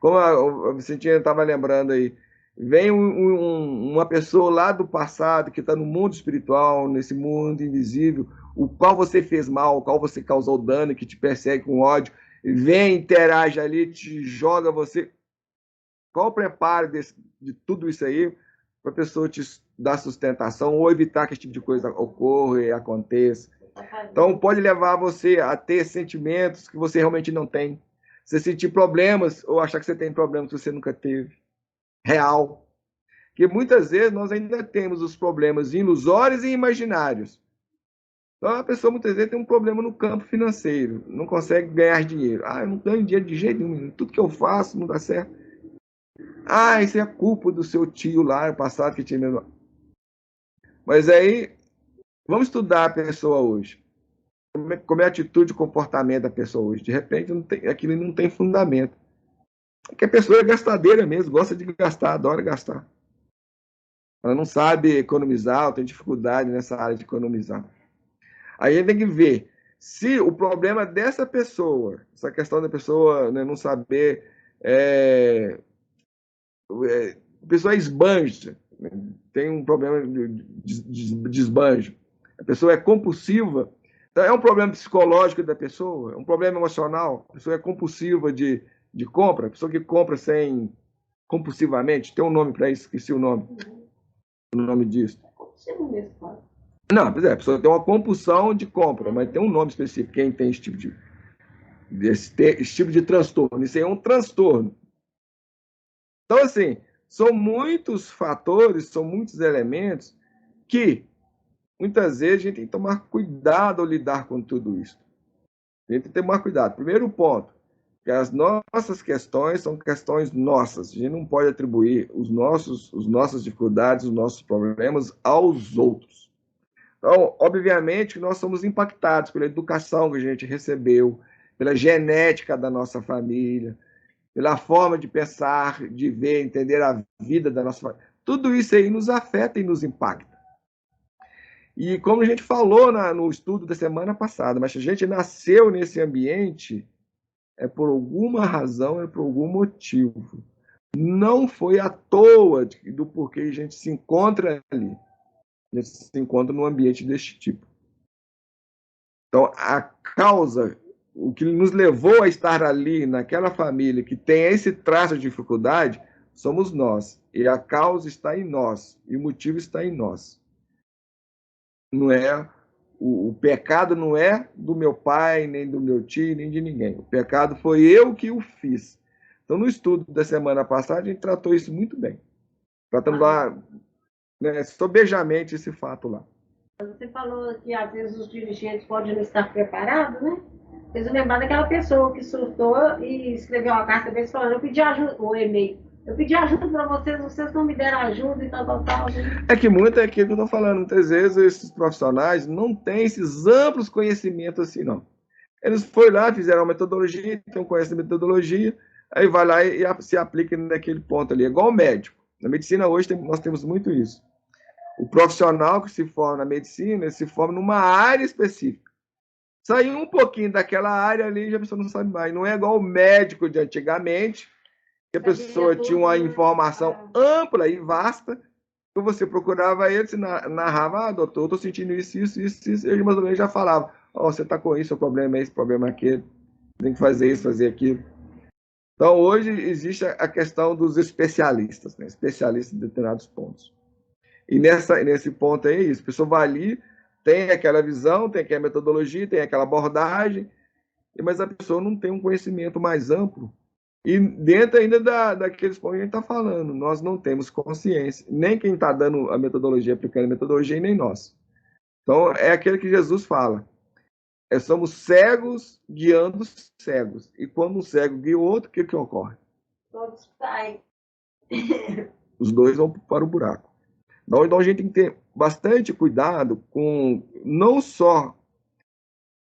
Como a Vicentina estava lembrando aí, vem uma pessoa lá do passado, que está no mundo espiritual, nesse mundo invisível, o qual você fez mal, o qual você causou dano, que te persegue com ódio, vem, interage ali, te joga você... Qual o preparo de tudo isso aí para a pessoa te dar sustentação ou evitar que esse tipo de coisa ocorra e aconteça? Então, pode levar você a ter sentimentos que você realmente não tem. Você sentir problemas ou achar que você tem problemas que você nunca teve. Real. Porque muitas vezes nós ainda temos os problemas ilusórios e imaginários. Então, a pessoa muitas vezes tem um problema no campo financeiro, não consegue ganhar dinheiro. Eu não ganho dinheiro de jeito nenhum, tudo que eu faço não dá certo. Isso é a culpa do seu tio lá no passado que tinha mesmo. Mas aí, vamos estudar a pessoa hoje. Como é a atitude e comportamento da pessoa hoje. De repente, aquilo não tem fundamento. Porque a pessoa é gastadeira mesmo, gosta de gastar, adora gastar. Ela não sabe economizar, tem dificuldade nessa área de economizar. Aí a gente tem que ver se o problema dessa pessoa, essa questão da pessoa, né, não saber... a pessoa esbanja, tem um problema de esbanjo. A pessoa é compulsiva. Então, é um problema psicológico da pessoa, é um problema emocional. A pessoa é compulsiva de compra, a pessoa que compra sem compulsivamente, tem um nome para isso, esqueci o nome disso. Não, pois é, a pessoa tem uma compulsão de compra, mas tem um nome específico, quem tem esse tipo de transtorno. Isso aí é um transtorno. Então, assim, são muitos fatores, são muitos elementos que, muitas vezes, a gente tem que tomar cuidado ao lidar com tudo isso. A gente tem que tomar cuidado. Primeiro ponto, que as nossas questões são questões nossas. A gente não pode atribuir as nossas dificuldades, os nossos problemas aos outros. Então, obviamente, nós somos impactados pela educação que a gente recebeu, pela genética da nossa família, pela forma de pensar, de ver, entender a vida da nossa família. Tudo isso aí nos afeta e nos impacta. E como a gente falou no estudo da semana passada, mas a gente nasceu nesse ambiente é por alguma razão, é por algum motivo. Não foi à toa do porquê a gente se encontra ali. A gente se encontra num ambiente deste tipo. Então, a causa, o que nos levou a estar ali, naquela família que tem esse traço de dificuldade, somos nós. E a causa está em nós. E o motivo está em nós. Não é o pecado não é do meu pai, nem do meu tio, nem de ninguém. O pecado foi eu que o fiz. Então, no estudo da semana passada, a gente tratou isso muito bem. Tratando lá, né, sobejamente esse fato lá. Você falou que às vezes os dirigentes podem não estar preparados, né? Fez eu lembrar daquela pessoa que surtou e escreveu uma carta deles falando: eu pedi ajuda, um e-mail. Eu pedi ajuda para vocês não me deram ajuda e tal, tal, tal. É que muito é aquilo que eu estou falando. Muitas vezes esses profissionais não têm esses amplos conhecimentos assim, não. Eles foram lá, fizeram uma metodologia, tem um conhecimento de metodologia, aí vai lá e se aplica naquele ponto ali. É igual o médico. Na medicina hoje nós temos muito isso. O profissional que se forma na medicina, ele se forma numa área específica. Saiu um pouquinho daquela área ali, já a pessoa não sabe mais. Não é igual o médico de antigamente, que a pessoa tinha uma informação ampla e vasta, que você procurava ele, você narrava, ah, doutor, eu estou sentindo isso, ele mais ou menos já falava, ó, você está com isso, o problema é esse, o problema é aquele, tem que fazer isso, fazer aquilo. Então, hoje existe a questão dos especialistas, né? Especialistas em determinados pontos. E nesse ponto aí, isso, a pessoa vai ali, tem aquela visão, tem aquela metodologia, tem aquela abordagem, mas a pessoa não tem um conhecimento mais amplo. E dentro ainda daqueles pontos que a gente está falando, nós não temos consciência, nem quem está dando a metodologia, aplicando a metodologia, nem nós. Então, é aquele que Jesus fala. Somos cegos guiando cegos. E quando um cego guia o outro, o que ocorre? Todos saem. Os dois vão para o buraco. Então, a gente tem que ter bastante cuidado com não só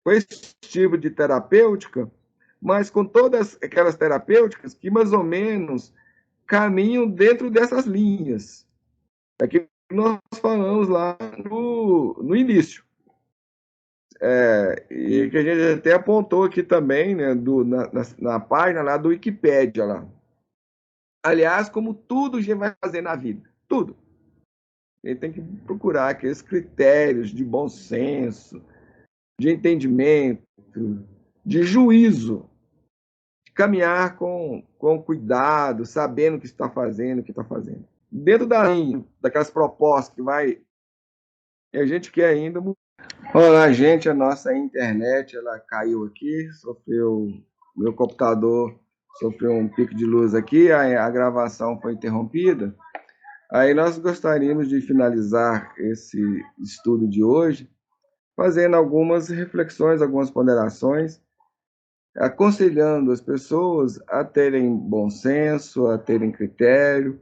com esse tipo de terapêutica, mas com todas aquelas terapêuticas que mais ou menos caminham dentro dessas linhas. É que nós falamos lá no início. E que a gente até apontou aqui também, né, na página lá do Wikipédia lá. Aliás, como tudo a gente vai fazer na vida. Tudo. A gente tem que procurar aqueles critérios de bom senso, de entendimento, de juízo, de caminhar com cuidado, sabendo o que está fazendo, o que está fazendo. Dentro da linha, daquelas propostas que vai, a gente quer ainda. Olá, gente, a nossa internet, ela caiu aqui, meu computador sofreu um pico de luz aqui, a gravação foi interrompida. Aí nós gostaríamos de finalizar esse estudo de hoje fazendo algumas reflexões, algumas ponderações, aconselhando as pessoas a terem bom senso, a terem critério,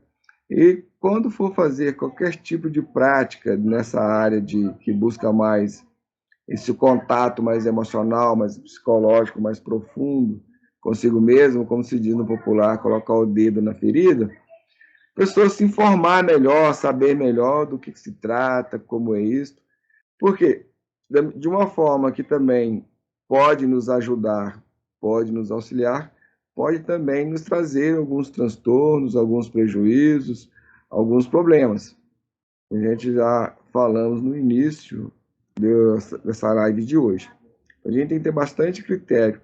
e quando for fazer qualquer tipo de prática nessa área que busca mais esse contato mais emocional, mais psicológico, mais profundo consigo mesmo, como se diz no popular, colocar o dedo na ferida, a pessoa se informar melhor, saber melhor do que se trata, como é isso, porque de uma forma que também pode nos ajudar, pode nos auxiliar, pode também nos trazer alguns transtornos, alguns prejuízos, alguns problemas. A gente já falamos no início dessa live de hoje. A gente tem que ter bastante critério.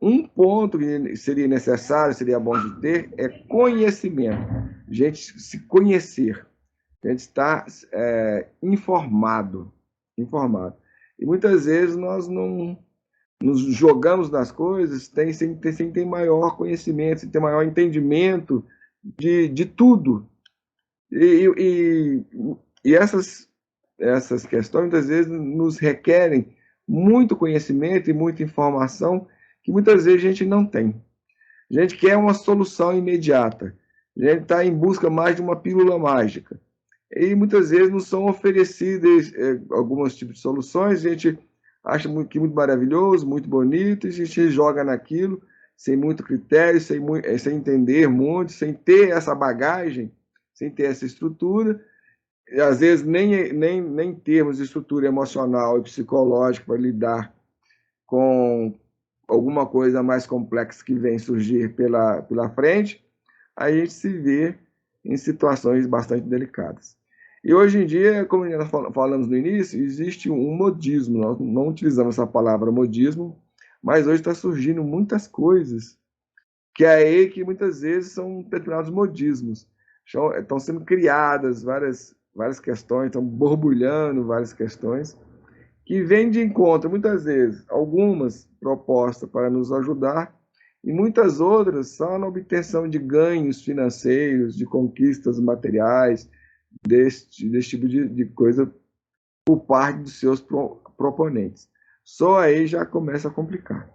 Um ponto que seria necessário, seria bom de ter, é conhecimento. A gente se conhecer. A gente está informado. E muitas vezes nós não nos jogamos nas coisas sem ter maior conhecimento, sem ter maior entendimento de tudo. E essas questões, muitas vezes, nos requerem muito conhecimento e muita informação que muitas vezes a gente não tem. A gente quer uma solução imediata. A gente está em busca mais de uma pílula mágica. e muitas vezes nos são oferecidas alguns tipos de soluções, a gente acha que muito maravilhoso, muito bonito, e a gente joga naquilo sem muito critério, sem entender muito, sem ter essa bagagem, sem ter essa estrutura, e às vezes nem termos estrutura emocional e psicológica para lidar com alguma coisa mais complexa que vem surgir pela frente, a gente se vê em situações bastante delicadas. E hoje em dia, como nós falamos no início, existe um modismo, nós não utilizamos essa palavra modismo, mas hoje está surgindo muitas coisas que é aí que muitas vezes são determinados modismos. Estão sendo criadas várias questões, estão borbulhando várias questões, que vêm de encontro, muitas vezes, algumas propostas para nos ajudar, e muitas outras só na obtenção de ganhos financeiros, de conquistas materiais, desse tipo de coisa por parte dos seus proponentes. Só aí já começa a complicar.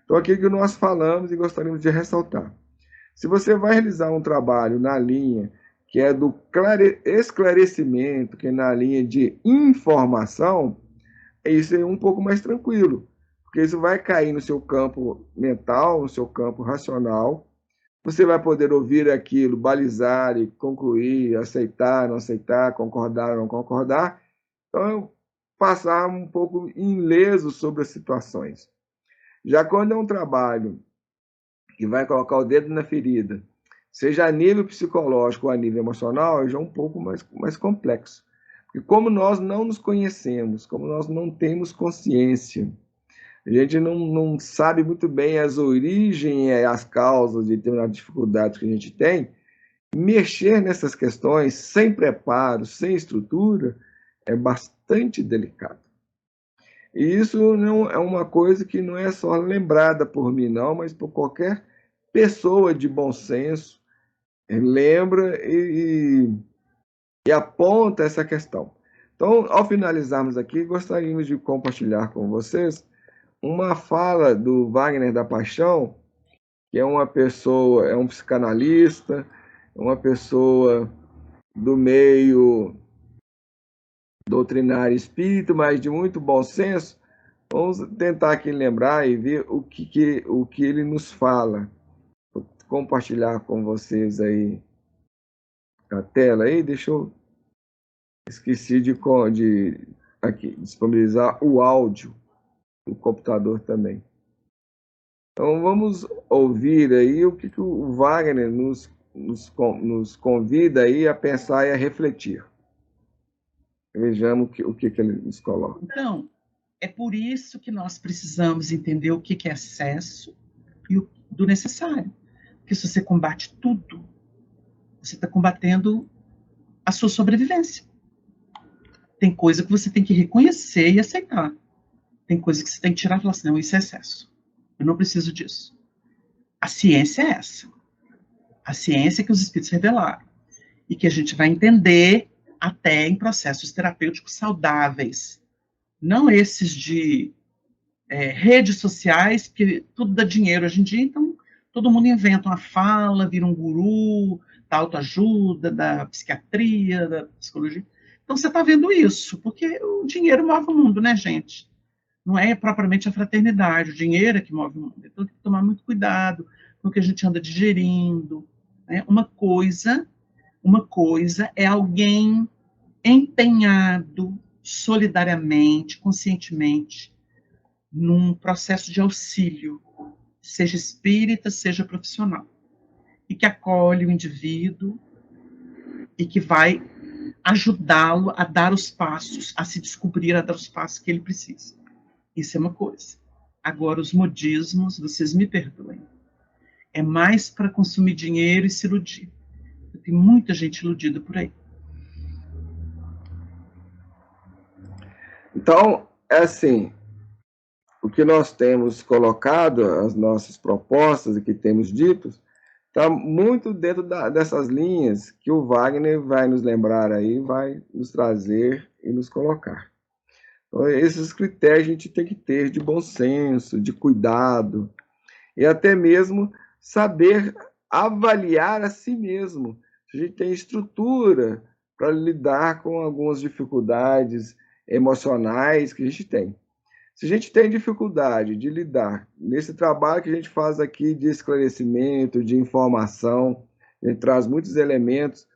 Então, aqui que nós falamos e gostaríamos de ressaltar. Se você vai realizar um trabalho na linha que é do esclarecimento, que é na linha de informação, isso é um pouco mais tranquilo, porque isso vai cair no seu campo mental, no seu campo racional. Você vai poder ouvir aquilo, balizar e concluir, aceitar, não aceitar, concordar, não concordar. Então, passar um pouco ileso sobre as situações. Já quando é um trabalho que vai colocar o dedo na ferida, seja a nível psicológico ou a nível emocional, já é um pouco mais complexo. Porque como nós não nos conhecemos, como nós não temos consciência, a gente não sabe muito bem as origens e as causas de determinadas dificuldades que a gente tem, mexer nessas questões sem preparo, sem estrutura, é bastante delicado. E isso não é uma coisa que não é só lembrada por mim, não, mas por qualquer pessoa de bom senso, lembra e aponta essa questão. Então, ao finalizarmos aqui, gostaríamos de compartilhar com vocês uma fala do Wagner da Paixão, que é uma pessoa, é um psicanalista, uma pessoa do meio doutrinário espírita, mas de muito bom senso. Vamos tentar aqui lembrar e ver o que ele nos fala. Vou compartilhar com vocês aí a tela aí. Esqueci de aqui, disponibilizar o áudio do computador também. Então vamos ouvir aí o que o Wagner nos convida aí a pensar e a refletir. Vejamos o que ele nos coloca. Então, é por isso que nós precisamos entender o que é excesso e o do necessário. Porque se você combate tudo, você está combatendo a sua sobrevivência. Tem coisa que você tem que reconhecer e aceitar. Tem coisa que você tem que tirar e falar assim, não, isso é excesso. Eu não preciso disso. A ciência é essa. A ciência que os espíritos revelaram. E que a gente vai entender até em processos terapêuticos saudáveis. Não esses de redes sociais, que tudo dá dinheiro hoje em dia, então todo mundo inventa uma fala, vira um guru da autoajuda, da psiquiatria, da psicologia. Então você está vendo isso, porque o dinheiro move o mundo, né, gente? Não é propriamente a fraternidade, o dinheiro é que move o mundo. Então tem que tomar muito cuidado com o que a gente anda digerindo. Né? Uma coisa é alguém empenhado solidariamente, conscientemente, num processo de auxílio, seja espírita, seja profissional, e que acolhe o indivíduo e que vai ajudá-lo a dar os passos, a se descobrir, a dar os passos que ele precisa. Isso é uma coisa. Agora, os modismos, vocês me perdoem, é mais para consumir dinheiro e se iludir. Tem muita gente iludida por aí. Então, é assim, o que nós temos colocado, as nossas propostas e que temos dito, está muito dentro dessas linhas que o Wagner vai nos lembrar aí, vai nos trazer e nos colocar. Então, esses critérios a gente tem que ter de bom senso, de cuidado, e até mesmo saber avaliar a si mesmo. Se a gente tem estrutura para lidar com algumas dificuldades emocionais que a gente tem. Se a gente tem dificuldade de lidar nesse trabalho que a gente faz aqui de esclarecimento, de informação, a gente traz muitos elementos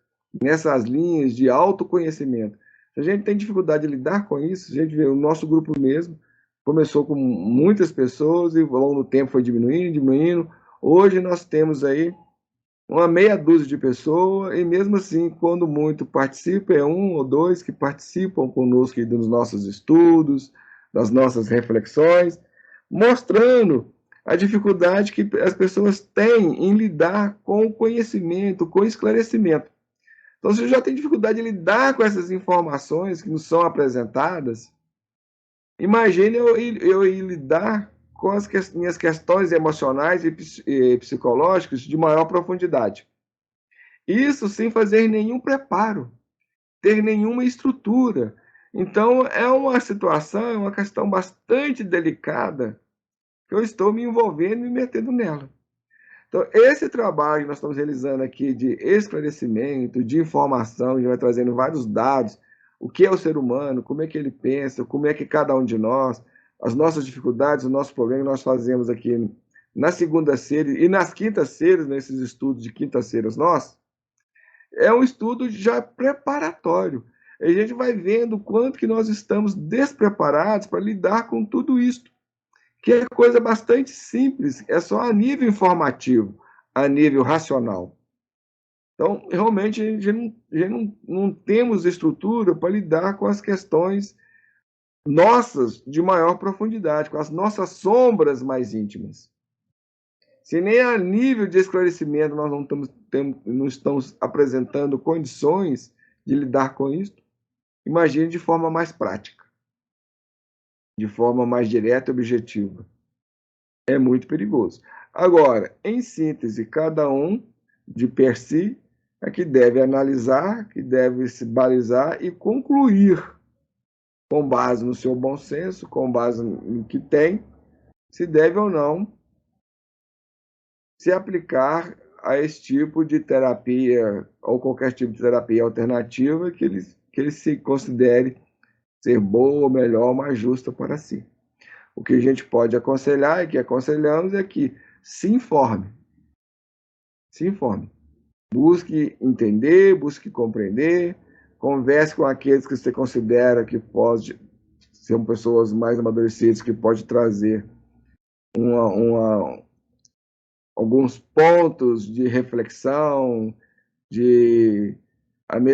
nessas linhas de autoconhecimento. Se a gente tem dificuldade de lidar com isso, a gente vê o nosso grupo mesmo, começou com muitas pessoas e ao longo do tempo foi diminuindo, diminuindo. Hoje nós temos aí uma meia dúzia de pessoas, e mesmo assim, quando muito participa, é um ou dois que participam conosco dos nossos estudos, das nossas reflexões, mostrando a dificuldade que as pessoas têm em lidar com o conhecimento, com o esclarecimento. Então, se eu já tenho dificuldade de lidar com essas informações que nos são apresentadas, imagine eu ir lidar com as minhas questões emocionais e psicológicas de maior profundidade. Isso sem fazer nenhum preparo, ter nenhuma estrutura. Então, é uma situação, é uma questão bastante delicada que eu estou me envolvendo e me metendo nela. Então, esse trabalho que nós estamos realizando aqui de esclarecimento, de informação, a gente vai trazendo vários dados, o que é o ser humano, como é que ele pensa, como é que cada um de nós, as nossas dificuldades, os nossos problemas, nós fazemos aqui na segunda-feira e nas quintas-feiras, nesses estudos de quintas-feiras nossos, é um estudo já preparatório. A gente vai vendo o quanto que nós estamos despreparados para lidar com tudo isso, que é coisa bastante simples, é só a nível informativo, a nível racional. Então, realmente, a gente não temos estrutura para lidar com as questões nossas de maior profundidade, com as nossas sombras mais íntimas. Se nem a nível de esclarecimento nós não estamos apresentando condições de lidar com isso, imagine de forma mais prática, de forma mais direta e objetiva. É muito perigoso. Agora, em síntese, cada um de per si é que deve analisar, que deve se balizar e concluir, com base no seu bom senso, com base no que tem, se deve ou não se aplicar a esse tipo de terapia ou qualquer tipo de terapia alternativa que ele se considere ser boa, melhor, mais justa para si. O que a gente pode aconselhar e que aconselhamos é que se informe. Se informe. Busque entender, busque compreender, converse com aqueles que você considera que pode ser pessoas mais amadurecidas, que pode trazer alguns pontos de reflexão,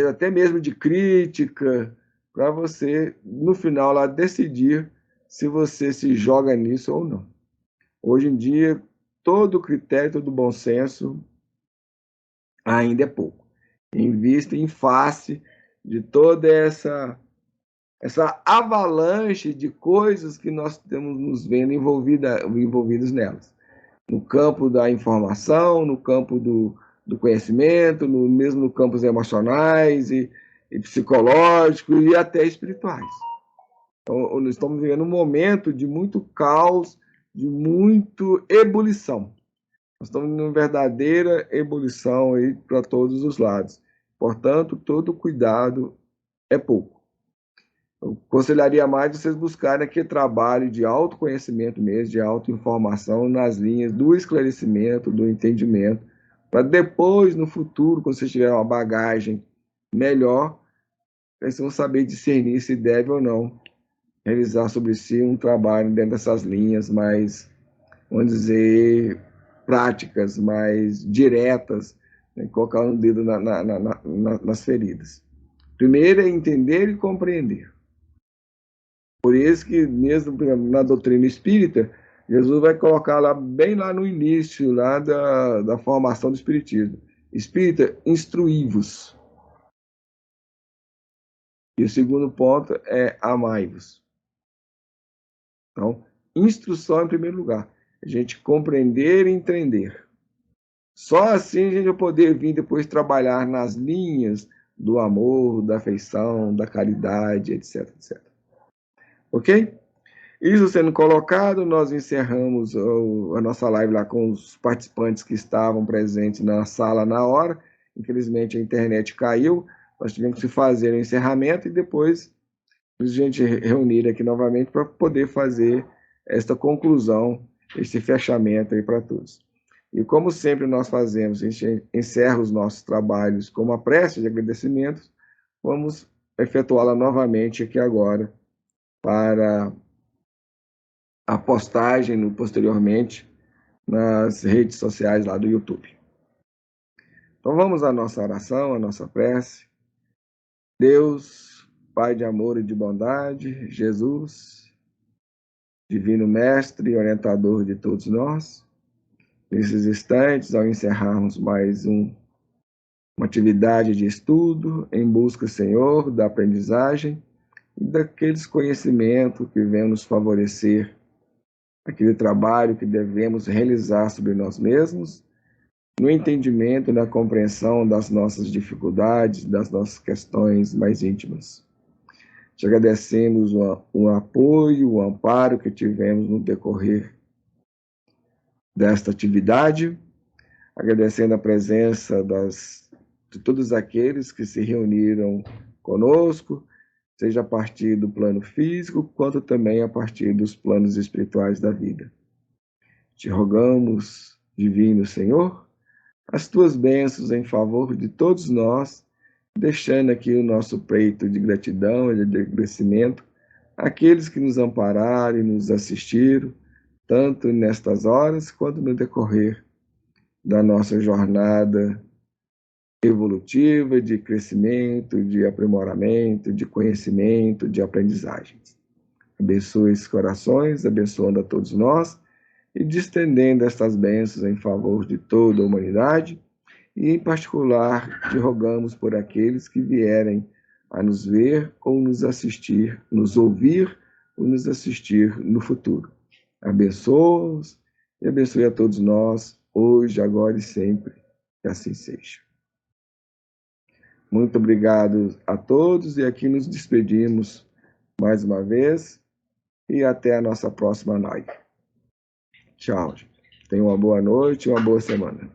até mesmo de crítica, para você, no final, lá, decidir se você se joga nisso ou não. Hoje em dia, todo critério, todo bom senso ainda é pouco. Em vista, em face de toda essa avalanche de coisas que nós estamos nos vendo envolvidos nelas. No campo da informação, no campo do conhecimento, mesmo no campos emocionais e psicológicos e até espirituais. Então, nós estamos vivendo um momento de muito caos, de muita ebulição. Nós estamos em uma verdadeira ebulição aí para todos os lados. Portanto, todo cuidado é pouco. Eu aconselharia mais vocês buscarem aquele trabalho de autoconhecimento mesmo, de autoinformação nas linhas do esclarecimento, do entendimento, para depois, no futuro, quando vocês tiverem uma bagagem melhor, vocês vão saber discernir se deve ou não realizar sobre si um trabalho dentro dessas linhas mais, vamos dizer, práticas, mais diretas, né? Colocar o dedo nas feridas. Primeiro é entender e compreender. Por isso que, mesmo na doutrina espírita, Jesus vai colocar lá, bem lá no início lá da formação do espiritismo. Espírita, instruí-vos. E o segundo ponto é amai-vos. Então, instrução em primeiro lugar. A gente compreender e entender. Só assim a gente vai poder vir depois trabalhar nas linhas do amor, da afeição, da caridade, etc, etc. Ok? Isso sendo colocado, nós encerramos a nossa live lá com os participantes que estavam presentes na sala na hora. Infelizmente a internet caiu, nós tivemos que fazer o encerramento e depois a gente reunir aqui novamente para poder fazer esta conclusão, este fechamento aí para todos. E como sempre nós fazemos, a gente encerra os nossos trabalhos com uma prece de agradecimentos, vamos efetuá-la novamente aqui agora para a postagem posteriormente nas redes sociais lá do YouTube. Então vamos à nossa oração, à nossa prece. Deus, Pai de amor e de bondade, Jesus, Divino Mestre e orientador de todos nós, nesses instantes, ao encerrarmos mais uma atividade de estudo, em busca, Senhor, da aprendizagem e daqueles conhecimentos que vêm nos favorecer, aquele trabalho que devemos realizar sobre nós mesmos, no entendimento e na compreensão das nossas dificuldades, das nossas questões mais íntimas. Te agradecemos o apoio, o amparo que tivemos no decorrer desta atividade, agradecendo a presença de todos aqueles que se reuniram conosco, seja a partir do plano físico, quanto também a partir dos planos espirituais da vida. Te rogamos, Divino Senhor, as tuas bênçãos em favor de todos nós, deixando aqui o nosso peito de gratidão e de agradecimento àqueles que nos ampararam e nos assistiram, tanto nestas horas quanto no decorrer da nossa jornada evolutiva, de crescimento, de aprimoramento, de conhecimento, de aprendizagens. Abençoe esses corações, abençoando a todos nós e distendendo estas bênçãos em favor de toda a humanidade, e em particular te rogamos por aqueles que vierem a nos ver ou nos assistir, nos ouvir ou nos assistir no futuro. Abençoa-os e abençoe a todos nós, hoje, agora e sempre, que assim seja. Muito obrigado a todos e aqui nos despedimos mais uma vez e até a nossa próxima live. Tchau. Tenha uma boa noite e uma boa semana.